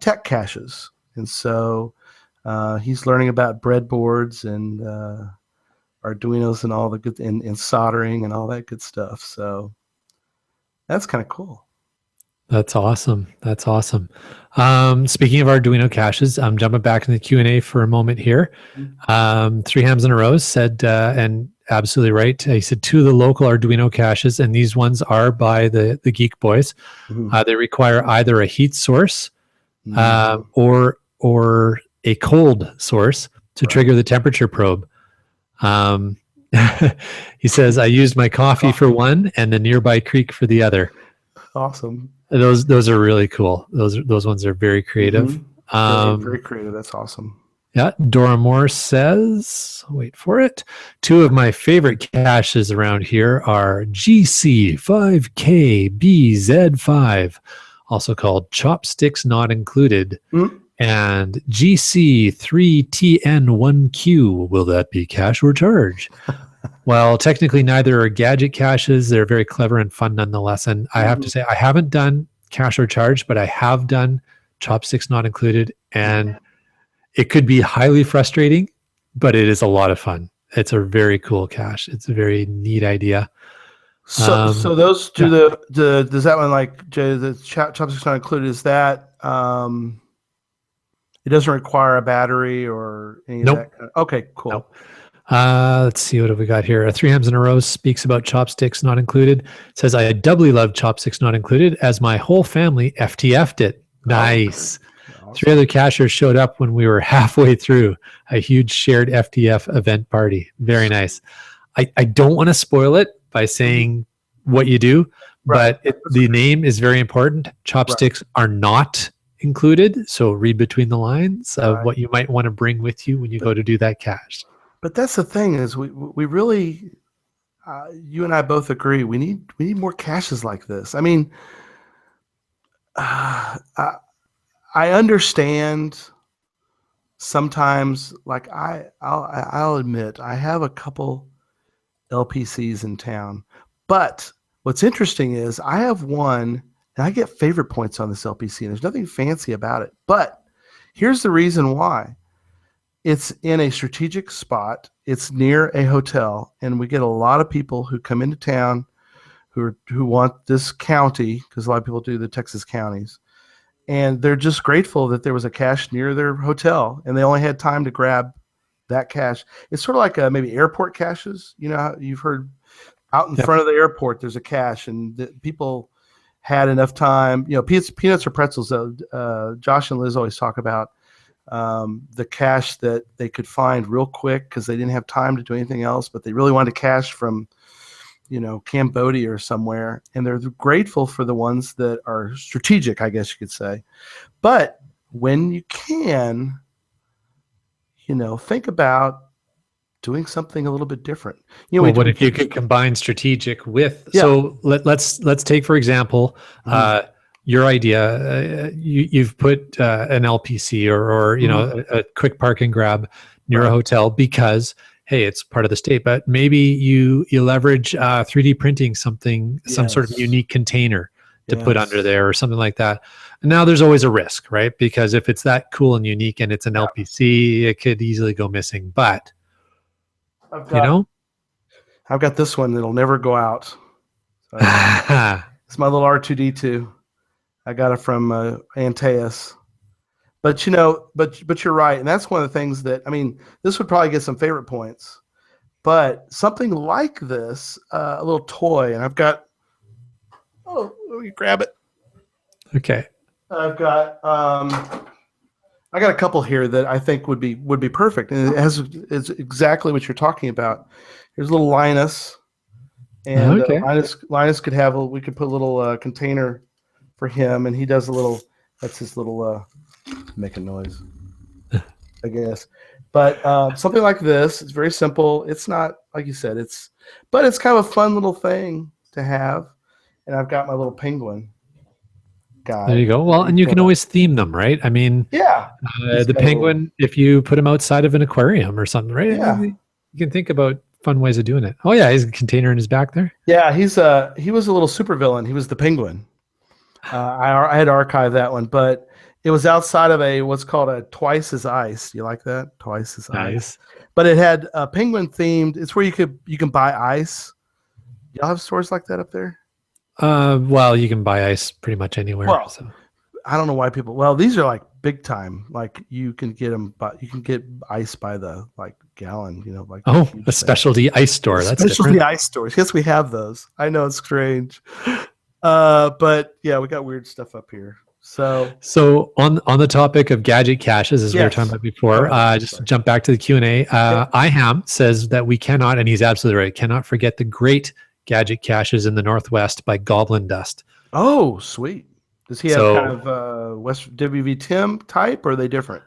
tech caches. And so he's learning about breadboards and Arduinos and all the good and soldering and all that good stuff. So that's kind of cool. That's awesome. That's awesome. Speaking of Arduino caches, I'm jumping back in the Q&A for a moment here. 3 Hams in a Row said, and absolutely right. He said 2 of the local Arduino caches, and these ones are by the Geek Boys. They require either a heat source or a cold source to trigger the temperature probe. He says, I used my coffee for one and the nearby creek for the other. Awesome. Those are really cool. Those ones are very creative. Very creative. That's awesome. Yeah. Dora Moore says, wait for it. 2 of my favorite caches around here are GC5KBZ5, also called Chopsticks Not Included, and GC3TN1Q. Will that be cache or charge? Well, technically neither are gadget caches. They're very clever and fun nonetheless. And I have to say, I haven't done cache or charge, but I have done Chopsticks Not Included. And it could be highly frustrating, but it is a lot of fun. It's a very cool cache. It's a very neat idea. So those do does that one, like Jay, the Chopsticks Not Included, is that it doesn't require a battery or any of that kind of, okay, cool. Nope. Let's see, what have we got here? 3 Hams in a Row speaks about Chopsticks Not Included. It says, I doubly love Chopsticks Not Included as my whole family FTF'd it. Nice. Awesome. 3 other cachers showed up when we were halfway through a huge shared FTF event party. Very nice. I don't want to spoil it by saying what you do, but the name is very important. Chopsticks are not included, so read between the lines of what you might want to bring with you when you go to do that cache. But that's the thing, is we really, you and I both agree, we need more caches like this. I mean, I understand sometimes, like I'll admit, I have a couple LPCs in town, but what's interesting is I have one, and I get favorite points on this LPC, and there's nothing fancy about it. But here's the reason why. It's in a strategic spot. It's near a hotel, and we get a lot of people who come into town who want this county, because a lot of people do the Texas counties, and they're just grateful that there was a cache near their hotel, and they only had time to grab that cache. It's sort of like maybe airport caches. You know, how you've heard out in front of the airport, there's a cache, and people had enough time. You know, peanuts or pretzels. Josh and Liz always talk about the cache that they could find real quick because they didn't have time to do anything else, but they really wanted to cache from, you know, Cambodia or somewhere. And they're grateful for the ones that are strategic, I guess you could say. But when you can, you know, think about doing something a little bit different. You know, well, what if you could combine strategic with? Yeah. So let's take, for example, your idea. You've put an LPC or you know, a quick park and grab near a hotel because, hey, it's part of the state. But maybe you leverage 3D printing something, some sort of unique container to put under there or something like that. And now there's always a risk, right? Because if it's that cool and unique and it's an LPC, it could easily go missing. But I've got this one that'll never go out. So it's my little R2D2. I got it from Antaeus. But you know, but you're right, and that's one of the things that, I mean, this would probably get some favorite points. But something like this, a little toy, and I've got. Oh, let me grab it. Okay. I've got I got a couple here that I think would be perfect, and it's exactly what you're talking about. Here's a little Linus, and Linus could have we could put a little container for him, and he does a little. That's his little making noise, I guess. But something like this, it's very simple. It's not like you said. But it's kind of a fun little thing to have. And I've got my little penguin guy. There you go. Well, and you can always theme them, right? I mean, the penguin, if you put him outside of an aquarium or something, right? Yeah. You can think about fun ways of doing it. Oh yeah, he's a container in his back there. Yeah, he was a little supervillain. He was the penguin. I had archived that one, but it was outside of what's called a Twice as Ice. You like that? Twice as Ice. But it had a penguin themed. It's where you can buy ice. Y'all have stores like that up there? Well, you can buy ice pretty much anywhere. Well, so. I don't know why people. Well, these are like big time. Like you can get them, but you can get ice by the gallon. You know, like a specialty ice store. That's specialty ice stores. Yes, we have those. I know it's strange, but yeah, we got weird stuff up here. So on the topic of gadget caches, as we were talking about before, just to jump back to the Q&A. IHAM says that we cannot, and he's absolutely right, cannot forget the great gadget caches in the Northwest by Goblin Dust. Oh, sweet. Does he have kind of West WV Tim type, or are they different?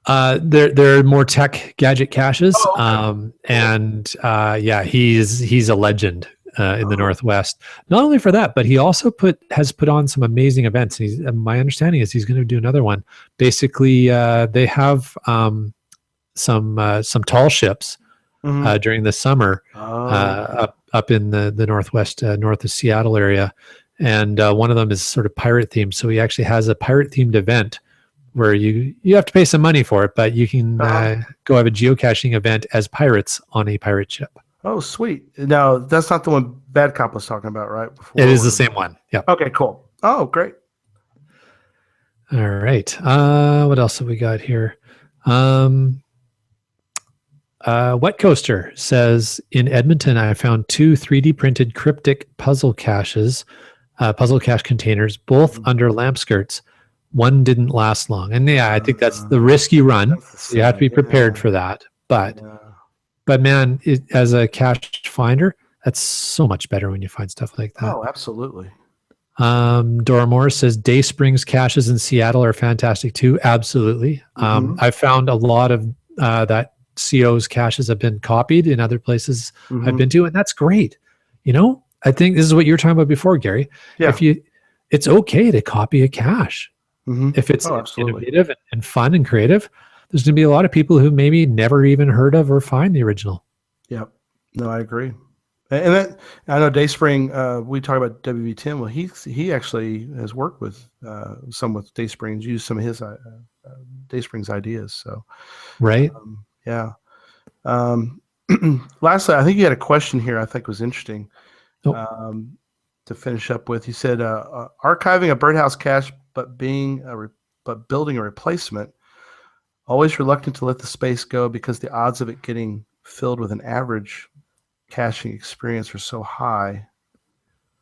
They're more tech gadget caches. And he's a legend in the Northwest. Not only for that, but he also has put on some amazing events. My understanding is he's going to do another one. Basically, they have some tall ships during the summer up in the Northwest, north of Seattle area. And one of them is sort of pirate themed. So he actually has a pirate themed event where you have to pay some money for it, but you can go have a geocaching event as pirates on a pirate ship. Oh, sweet. Now, that's not the one Bad Cop was talking about, right? It is the same one. Yeah. Okay, cool. Oh, great. All right. What else have we got here? Wet Coaster says, in Edmonton, I found 2 3D printed cryptic puzzle caches, puzzle cache containers, both under lamp skirts. One didn't last long. And I think that's the risk you run. You have to be prepared for that. But man, as a cache finder, that's so much better when you find stuff like that. Oh, absolutely. Dora Morris says Day Springs caches in Seattle are fantastic too. Absolutely. I've found a lot of that CO's caches have been copied in other places I've been to, and that's great. You know, I think this is what you were talking about before, Gary. Yeah. It's okay to copy a cache. If it's innovative and fun and creative, there's going to be a lot of people who maybe never even heard of or find the original. Yep. No, I agree. And that, I know Dayspring, we talk about WV Tim. Well, he actually has worked with some with Dayspring, used some of his Dayspring's ideas. So, Right. yeah. Lastly, I think you had a question here I think was interesting Oh, to finish up with. You said archiving a birdhouse cache, but building a replacement. Always reluctant to let the space go because the odds of it getting filled with an average caching experience are so high.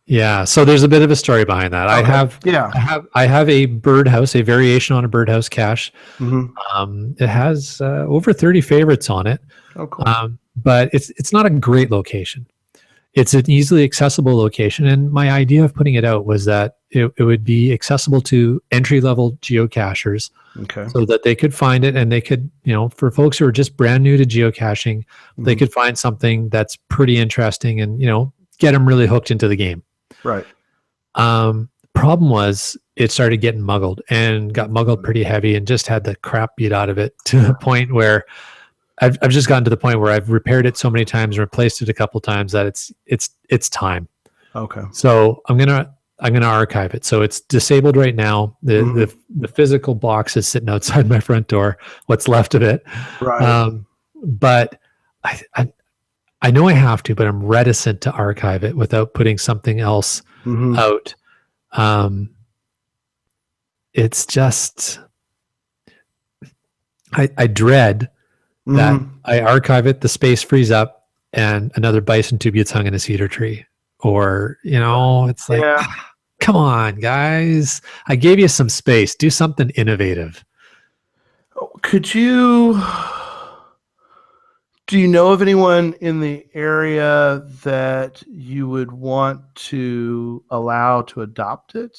yeah. So there's a bit of a story behind that. Okay. Yeah. I have a birdhouse, a variation on a birdhouse cache. Mm-hmm. It has over 30 favorites on it, Oh, cool. but it's not a great location. It's an easily accessible location, and my idea of putting it out was that it would be accessible to entry level geocachers, Okay. so that they could find it, and they could, for folks who are just brand new to geocaching, they Mhm. could find something that's pretty interesting, and get them really hooked into the game. Right. Problem was it started getting muggled and got muggled pretty heavy, and just had the crap beat out of it to the point where I've just gotten to the point where I've repaired it so many times and replaced it a couple times that it's time. Okay. So I'm gonna archive it. So it's disabled right now. The physical box is sitting outside my front door. What's left of it. Right. But I know I have to, but I'm reticent to archive it without putting something else out. It's just I dread that I archive it, the space frees up, and another bison tube gets hung in a cedar tree. Or, it's like, come on, guys. I gave you some space. Do something innovative. Do you know of anyone in the area that you would want to allow to adopt it?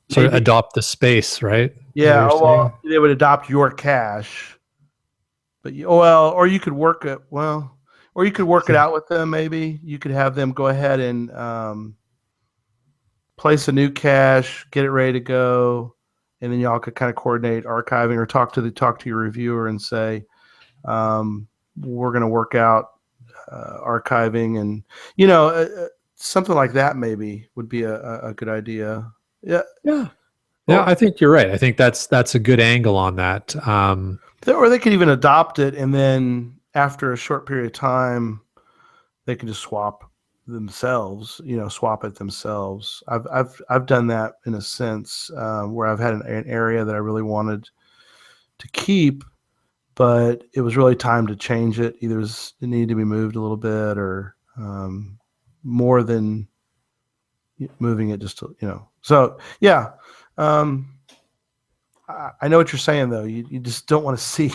So adopt the space, right? Yeah. Well, they would adopt your cache. But or you could work it it out with them. Maybe you could have them go ahead and place a new cache, get it ready to go, and then y'all could kind of coordinate archiving or talk to your reviewer and say, we're going to work out archiving, and something like that maybe would be a good idea. Yeah. Yeah, I think you're right. I think that's a good angle on that. Or they could even adopt it, and then after a short period of time, they can just swap themselves. Swap it themselves. I've done that in a sense where I've had an area that I really wanted to keep, but it was really time to change it. Either it needed to be moved a little bit, or more than moving it. Just to, So yeah. I know what you're saying, though. You just don't want to see.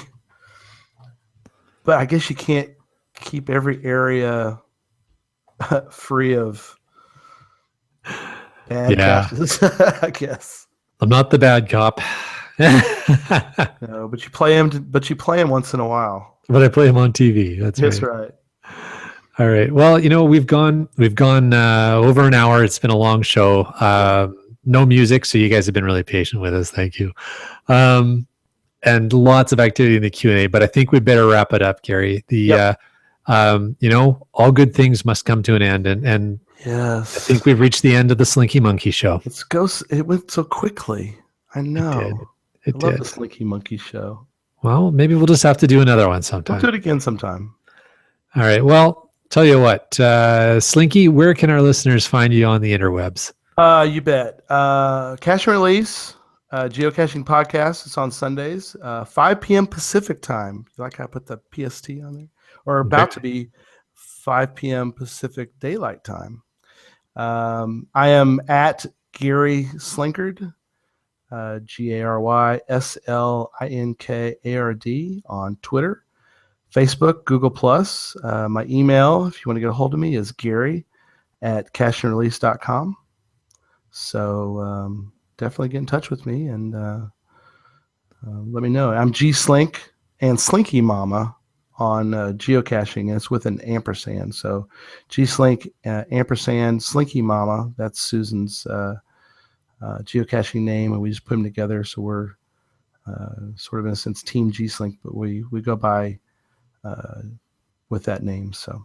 But I guess you can't keep every area free of bad caches, I guess. I'm not the bad cop. No, but you play them once in a while. But I play them on TV. That's right. All right. Well, we've gone over an hour. It's been a long show. No music, so you guys have been really patient with us. Thank you. And lots of activity in the Q&A, but I think we better wrap it up, Gary. All good things must come to an end, and yes, I think we've reached the end of the Slinky Monkey Show. It went so quickly. I know. It did. Love the Slinky Monkey Show. Well, maybe we'll just have to do another one sometime. We'll do it again sometime. All right. Well, tell you what, Slinky, where can our listeners find you on the interwebs? You bet. Cache and Release, geocaching podcast. It's on Sundays, 5 p.m. Pacific time. You like how I put the PST on there? Or about to be 5 p.m. Pacific Daylight Time. I am at Gary Slinkard, GarySlinkard on Twitter, Facebook, Google+. My email, if you want to get a hold of me, is Gary@cacheandrelease.com. So definitely get in touch with me and let me know. I'm G Slink and Slinky Mama on geocaching, and it's with an ampersand. So G Slink ampersand Slinky Mama. That's Susan's geocaching name, and we just put them together. So we're sort of in a sense Team G Slink, but we go by with that name. So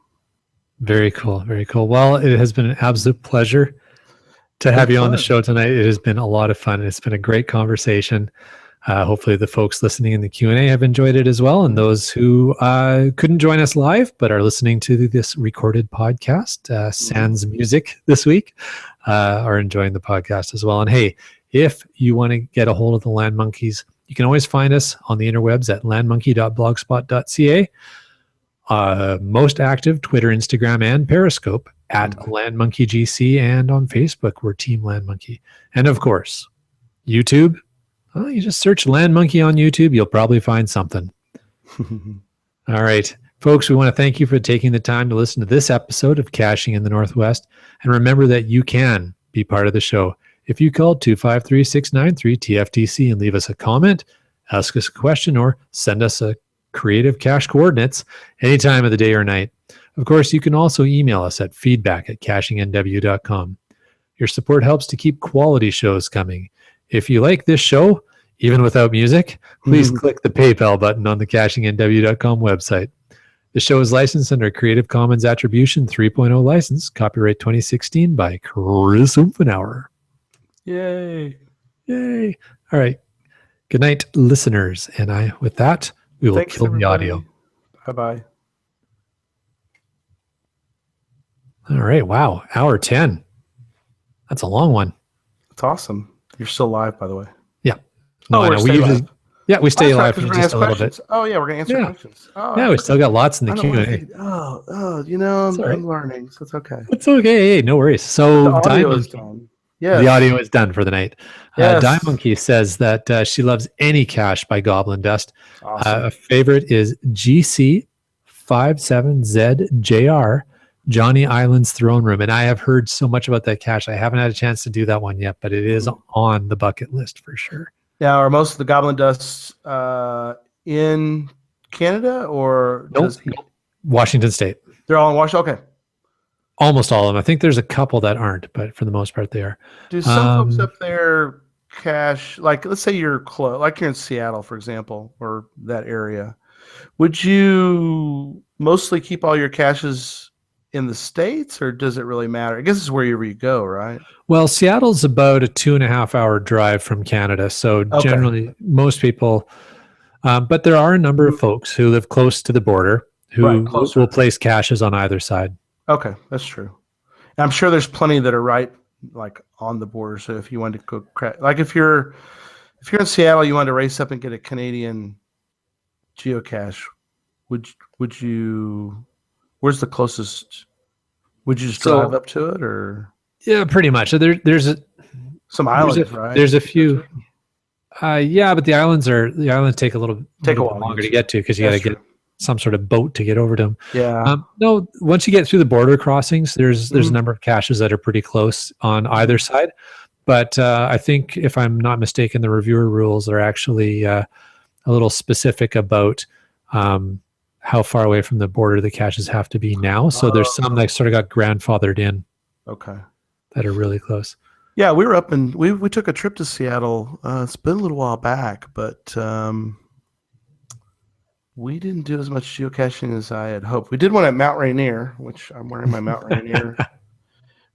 very cool, very cool. Well, it has been an absolute pleasure to have you on the show tonight. It has been a lot of fun. It's been a great conversation. Hopefully the folks listening in the Q&A have enjoyed it as well. And those who couldn't join us live but are listening to this recorded podcast, sans music this week, are enjoying the podcast as well. And hey, if you want to get a hold of the Land Monkeys, you can always find us on the interwebs at landmonkey.blogspot.ca. Most active Twitter, Instagram, and Periscope at LandMonkeyGC, and on Facebook, we're Team Land Monkey. And of course, YouTube. Well, you just search Land Monkey on YouTube. You'll probably find something. All right, folks, we want to thank you for taking the time to listen to this episode of Caching in the Northwest. And remember that you can be part of the show. If you call 253-693-TFTC and leave us a comment, ask us a question, or send us a creative cache coordinates any time of the day or night. Of course, you can also email us at feedback@cachingnw.com. Your support helps to keep quality shows coming. If you like this show, even without music, please click the PayPal button on the cachingnw.com website. The show is licensed under Creative Commons Attribution 3.0 license, copyright 2016 by Chris Umfenauer. Yay. Yay. All right. Good night, listeners. And with that, we will kill the audio. Bye-bye. All right. Wow. Hour 10. That's a long one. It's awesome. You're still live, by the way. Yeah. No, I know. We usually, we stay live for just a little bit. Oh, yeah. We're going to answer questions. Oh, yeah, we still got lots in the Q&A. I'm learning, so it's okay. It's okay. Hey, no worries. So the audio is done. Yeah, the audio is done for the night. Yes. Die Monkey says that she loves any cache by Goblin Dust. Awesome. A favorite is GC57ZJR, Johnny Island's Throne Room. And I have heard so much about that cache. I haven't had a chance to do that one yet, but it is on the bucket list for sure. Now, are most of the Goblin Dusts in Canada or nope. Washington State? They're all in Washington? Okay. Almost all of them. I think there's a couple that aren't, but for the most part, they are. Do some folks up there cache, like let's say you're close, like you're in Seattle, for example, or that area. Would you mostly keep all your caches in the States, or does it really matter? I guess it's wherever you go, right? Well, Seattle's about a 2.5-hour drive from Canada. So generally, most people, but there are a number of folks who live close to the border who will place caches on either side. Okay, that's true. And I'm sure there's plenty that are right, like on the border. So if you wanted to go, like if you're in Seattle, you wanted to race up and get a Canadian geocache, would you? Where's the closest? Would you just drive up to it, or? Yeah, pretty much. So there's some islands, right? There's a few. Yeah, but the islands take a little while longer to get to because you got to get some sort of boat to get over to them. Yeah. No, once you get through the border crossings, there's a number of caches that are pretty close on either side. But I think, if I'm not mistaken, the reviewer rules are actually a little specific about how far away from the border the caches have to be now. So there's some that sort of got grandfathered in. Okay. That are really close. Yeah, we were up and we took a trip to Seattle. It's been a little while back, but we didn't do as much geocaching as I had hoped. We did one at Mount Rainier, which I'm wearing my Mount Rainier.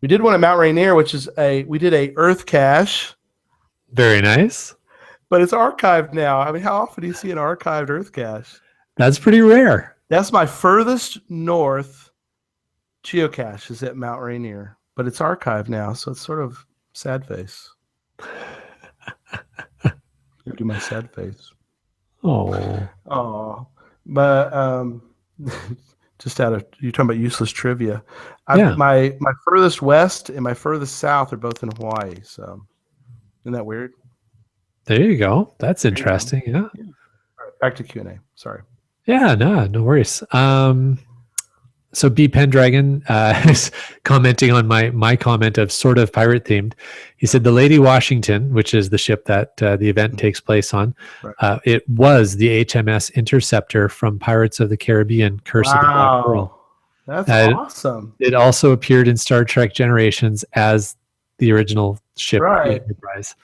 We did one at Mount Rainier, which is we did a earth cache. Very nice. But it's archived now. I mean, how often do you see an archived earth cache? That's pretty rare. That's my furthest north geocache is at Mount Rainier, but it's archived now, so it's sort of sad face. Do my sad face. Oh. But just you're talking about useless trivia. My furthest west and my furthest south are both in Hawaii. So isn't that weird? There you go. That's interesting. Yeah. All right, back to Q&A. Sorry. Yeah, no worries. So B Pendragon is commenting on my comment of sort of pirate themed. He said the Lady Washington, which is the ship that the event takes place on, it was the HMS Interceptor from Pirates of the Caribbean, Curse of the Black Pearl. That's awesome. It also appeared in Star Trek Generations as the original ship, the Enterprise.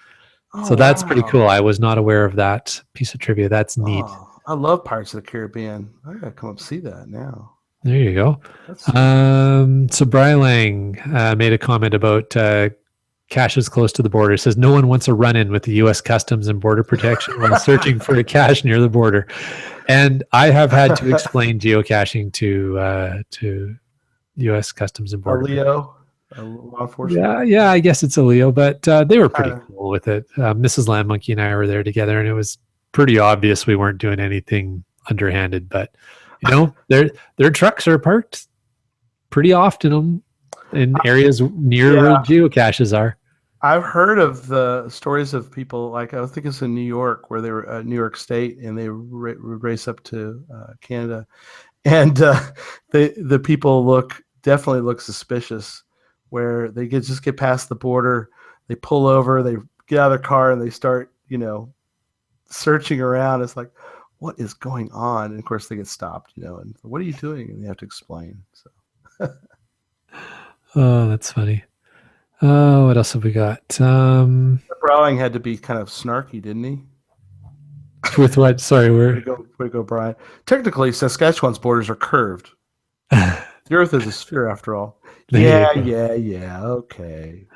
So that's pretty cool. I was not aware of that piece of trivia. That's neat. I love Pirates of the Caribbean. I gotta come up and see that now. There you go. So Brian Lang made a comment about caches close to the border. It says no one wants a run-in with the U.S. Customs and Border Protection while searching for a cache near the border. And I have had to explain geocaching to U.S. Customs and A Border Leo, a law enforcement. Yeah, I guess it's a Leo, but they were pretty cool with it. Mrs. Land Monkey and I were there together, and it was pretty obvious we weren't doing anything underhanded. But their trucks are parked pretty often in areas near where geocaches are. I've heard of the stories of people, like I think it's in New York, where they were New York State, and they would race up to Canada, and the people definitely look suspicious, where they just get past the border, they pull over, they get out of their car, and they start searching around. It's like, what is going on? And of course they get stopped, and what are you doing? And they have to explain. So. Oh, that's funny. Oh, what else have we got? Browning had to be kind of snarky, didn't he? With what? Sorry, way to go, Brian. Technically, Saskatchewan's borders are curved. The Earth is a sphere, after all. Yeah. Okay.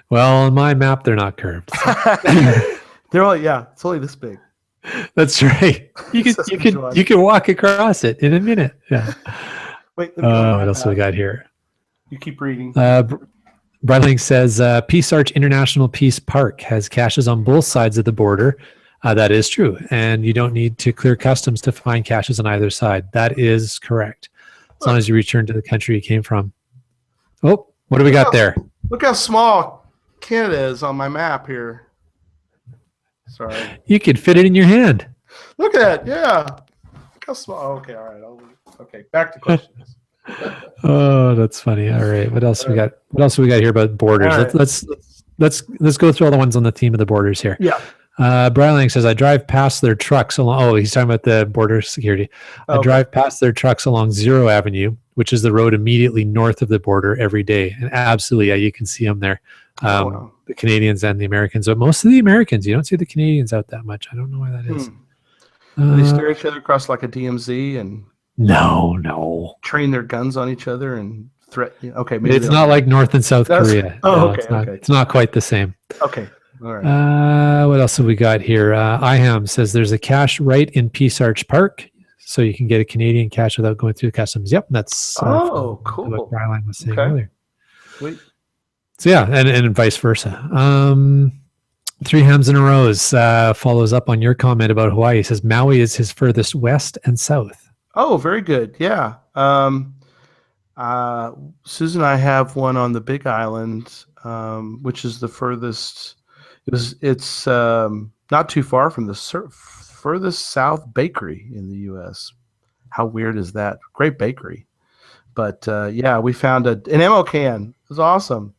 Well, on my map, they're not curved. They're only it's only this big. That's right. You can walk across it in a minute. Yeah. Wait. What else do we got here? You keep reading. Brightling says Peace Arch International Peace Park has caches on both sides of the border. That is true. And you don't need to clear customs to find caches on either side. That is correct. As long as you return to the country you came from. Oh, what do we got there? Look how small Canada is on my map here. Sorry. You could fit it in your hand. Look at that. Yeah. Look how small. Oh, okay. All right. Okay. Back to questions. Oh, that's funny. All right. What else we got? What else we got here about borders? Right. Let's go through all the ones on the theme of the borders here. Yeah. Brian says, I drive past their trucks along. Oh, he's talking about the border security. I drive past their trucks along Zero Avenue, which is the road immediately north of the border every day. And absolutely, yeah, you can see them there. The Canadians and the Americans. But most of the Americans, you don't see the Canadians out that much. I don't know why that is. Do they stare each other across like a DMZ and no train their guns on each other and threaten? Okay, maybe it's not like North and South Korea. It's not quite the same. Okay. All right. What else have we got here? IHAM says there's a cache right in Peace Arch Park, so you can get a Canadian cache without going through customs. Yep, that's cool. What Brian was saying earlier. Sweet. So yeah, and vice versa. 3 hams in a row follows up on your comment about Hawaii. He says Maui is his furthest west and south. Oh, very good. Yeah. Susan and I have one on the Big Island, which is the furthest. It's not too far from the furthest south bakery in the U.S. How weird is that? Great bakery. But we found an ammo can. It was awesome.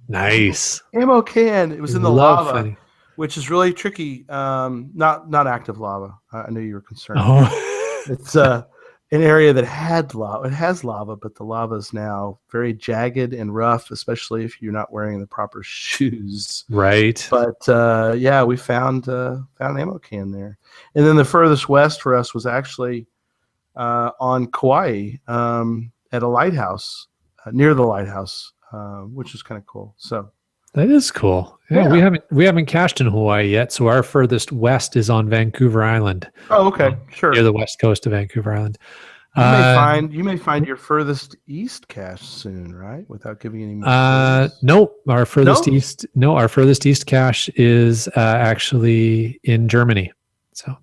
Nice. Ammo can. It was in the lava, which is really tricky. Not active lava. I knew you were concerned. Oh. It's an area that had lava. It has lava, but the lava is now very jagged and rough, especially if you're not wearing the proper shoes. Right. But we found an ammo can there. And then the furthest west for us was actually on Kauai at a lighthouse, near the lighthouse, which is kind of cool. So that is cool. Yeah, we haven't cached in Hawaii yet, so our furthest west is on Vancouver Island. Oh, okay, sure. Near the west coast of Vancouver Island. You may find your furthest east cache soon, right? Without giving any more. No, our furthest east. No, our furthest east cache is actually in Germany. So,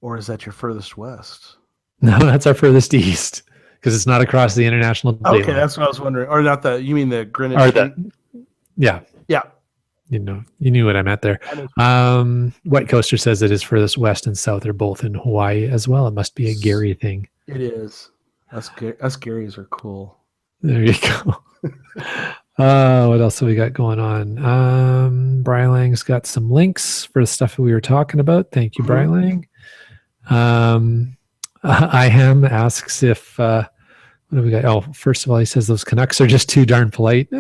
or is that your furthest west? No, that's our furthest east because it's not across the international. Okay, that's what I was wondering. Or not the? You mean the Greenwich? Yeah. You knew what I meant there. White Coaster says that his furthest west and south are both in Hawaii as well. It must be a Gary thing. It is. Us Garys are cool. There you go. What else have we got going on? Brian Lang's got some links for the stuff that we were talking about. Thank you, Brian Lang. IHAM asks if what do we got? Oh, first of all, he says those Canucks are just too darn polite. We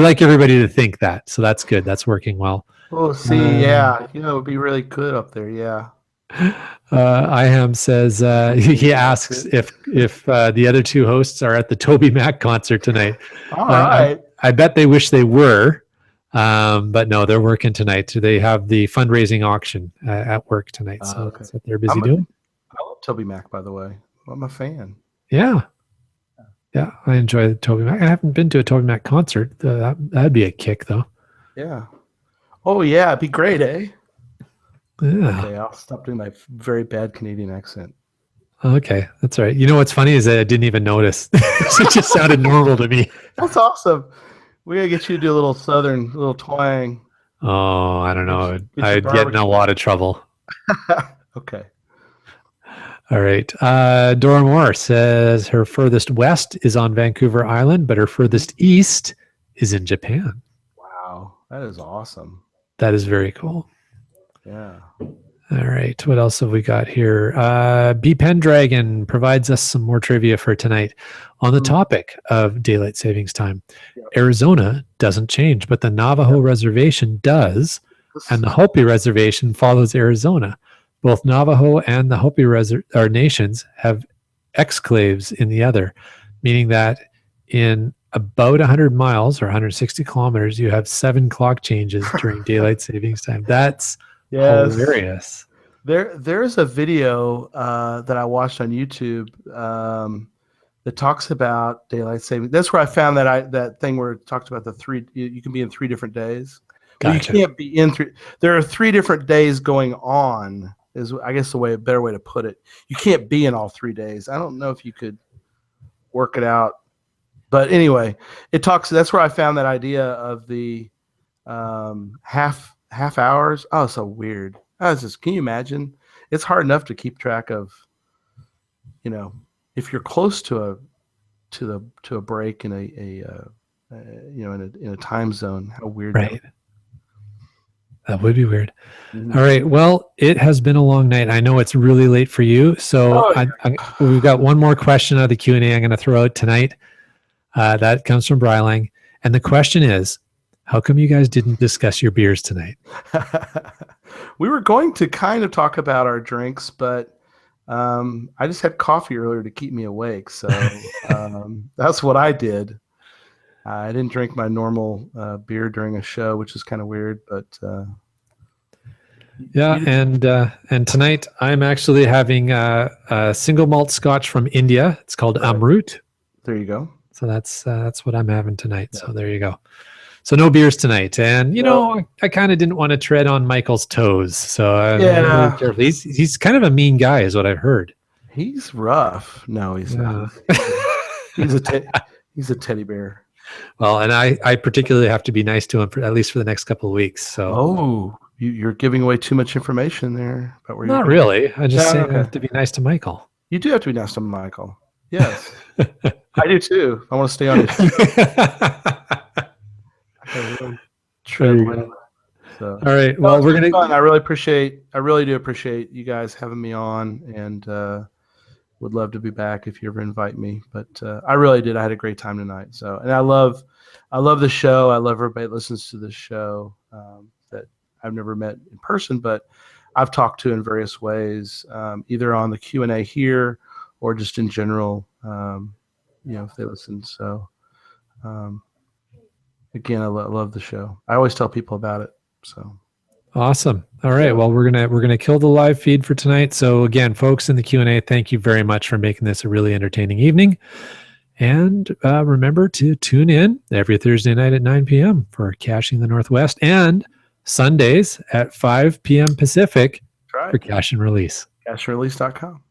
like everybody to think that, so that's good. That's working well. Oh, see, it would be really good up there. Yeah. IHAM says he asks if the other two hosts are at the Toby Mac concert tonight. All right. I bet they wish they were, but no, they're working tonight. They have the fundraising auction at work tonight, so Okay. that's what they're busy doing. I love Toby Mac, by the way. I'm a fan. Yeah, I enjoy the Toby Mac. I haven't been to a Toby Mac concert. That'd be a kick, though. Yeah. Oh yeah, it'd be great, eh? Yeah. Okay, I'll stop doing my very bad Canadian accent. Okay, that's all right. You know what's funny is that I didn't even notice. It just sounded normal to me. That's awesome. We gotta get you to do a little southern, little twang. Oh, I don't know. Get your I'd get in barbecue. a lot of trouble. Okay. All right. Dora Moore says her furthest west is on Vancouver Island, but her furthest east is in Japan. Wow, that is awesome. That is very cool. Yeah. All right. What else have we got here? B Pendragon provides us some more trivia for tonight on the topic of daylight savings time. Yep. Arizona doesn't change, but the Navajo Reservation does, and the Hopi Reservation follows Arizona. Both Navajo and the Hopi nations have exclaves in the other, meaning that in about 100 miles or 160 kilometers, you have 7 clock changes during daylight savings time. That's hilarious. There's a video that I watched on YouTube that talks about daylight saving. That's where I found that thing where it talks about the three. You can be in 3 different days. Gotcha. Well, you can't be in 3. There are 3 different days going on. Is I guess a better way to put it. You can't be in all 3 days. I don't know if you could work it out, but anyway, it talks. That's where I found that idea of the half hours. Oh, so weird. Can you imagine? It's hard enough to keep track of, if you're close to a break in in a time zone. How weird, right? That would be weird. Mm-hmm. All right. Well, it has been a long night. I know it's really late for you, so we've got one more question out of the Q&A I'm going to throw out tonight. That comes from Brylang, and the question is, how come you guys didn't discuss your beers tonight? We were going to kind of talk about our drinks, but I just had coffee earlier to keep me awake. So that's what I did. I didn't drink my normal beer during a show, which is kind of weird. But and tonight I'm actually having a single malt scotch from India. It's called Amrut. There you go. So that's what I'm having tonight. Yeah. So there you go. So no beers tonight, and I kind of didn't want to tread on Michael's toes, so I'm really careful. He's kind of a mean guy, is what I've heard. He's rough. No, he's not. He's a teddy bear. Well, and I particularly have to be nice to him at least for the next couple of weeks. So you're giving away too much information there. But not really. I just say I have to be nice to Michael. You do have to be nice to Michael. Yes, I do too. I want to stay on his. Really so. All right. Well, we're gonna. Fun. I really do appreciate you guys having me on, and would love to be back if you ever invite me. But I really did. I had a great time tonight. So, and I love the show. I love everybody that listens to this show that I've never met in person, but I've talked to in various ways, either on the Q&A here or just in general. If they listen. So. Again, I love the show. I always tell people about it. So awesome. All right. Well, we're gonna kill the live feed for tonight. So again, folks in the Q&A, thank you very much for making this a really entertaining evening. And remember to tune in every Thursday night at 9 p.m. for Caching the Northwest, and Sundays at 5 p.m. Pacific for Cache and Release. CacheandRelease.com.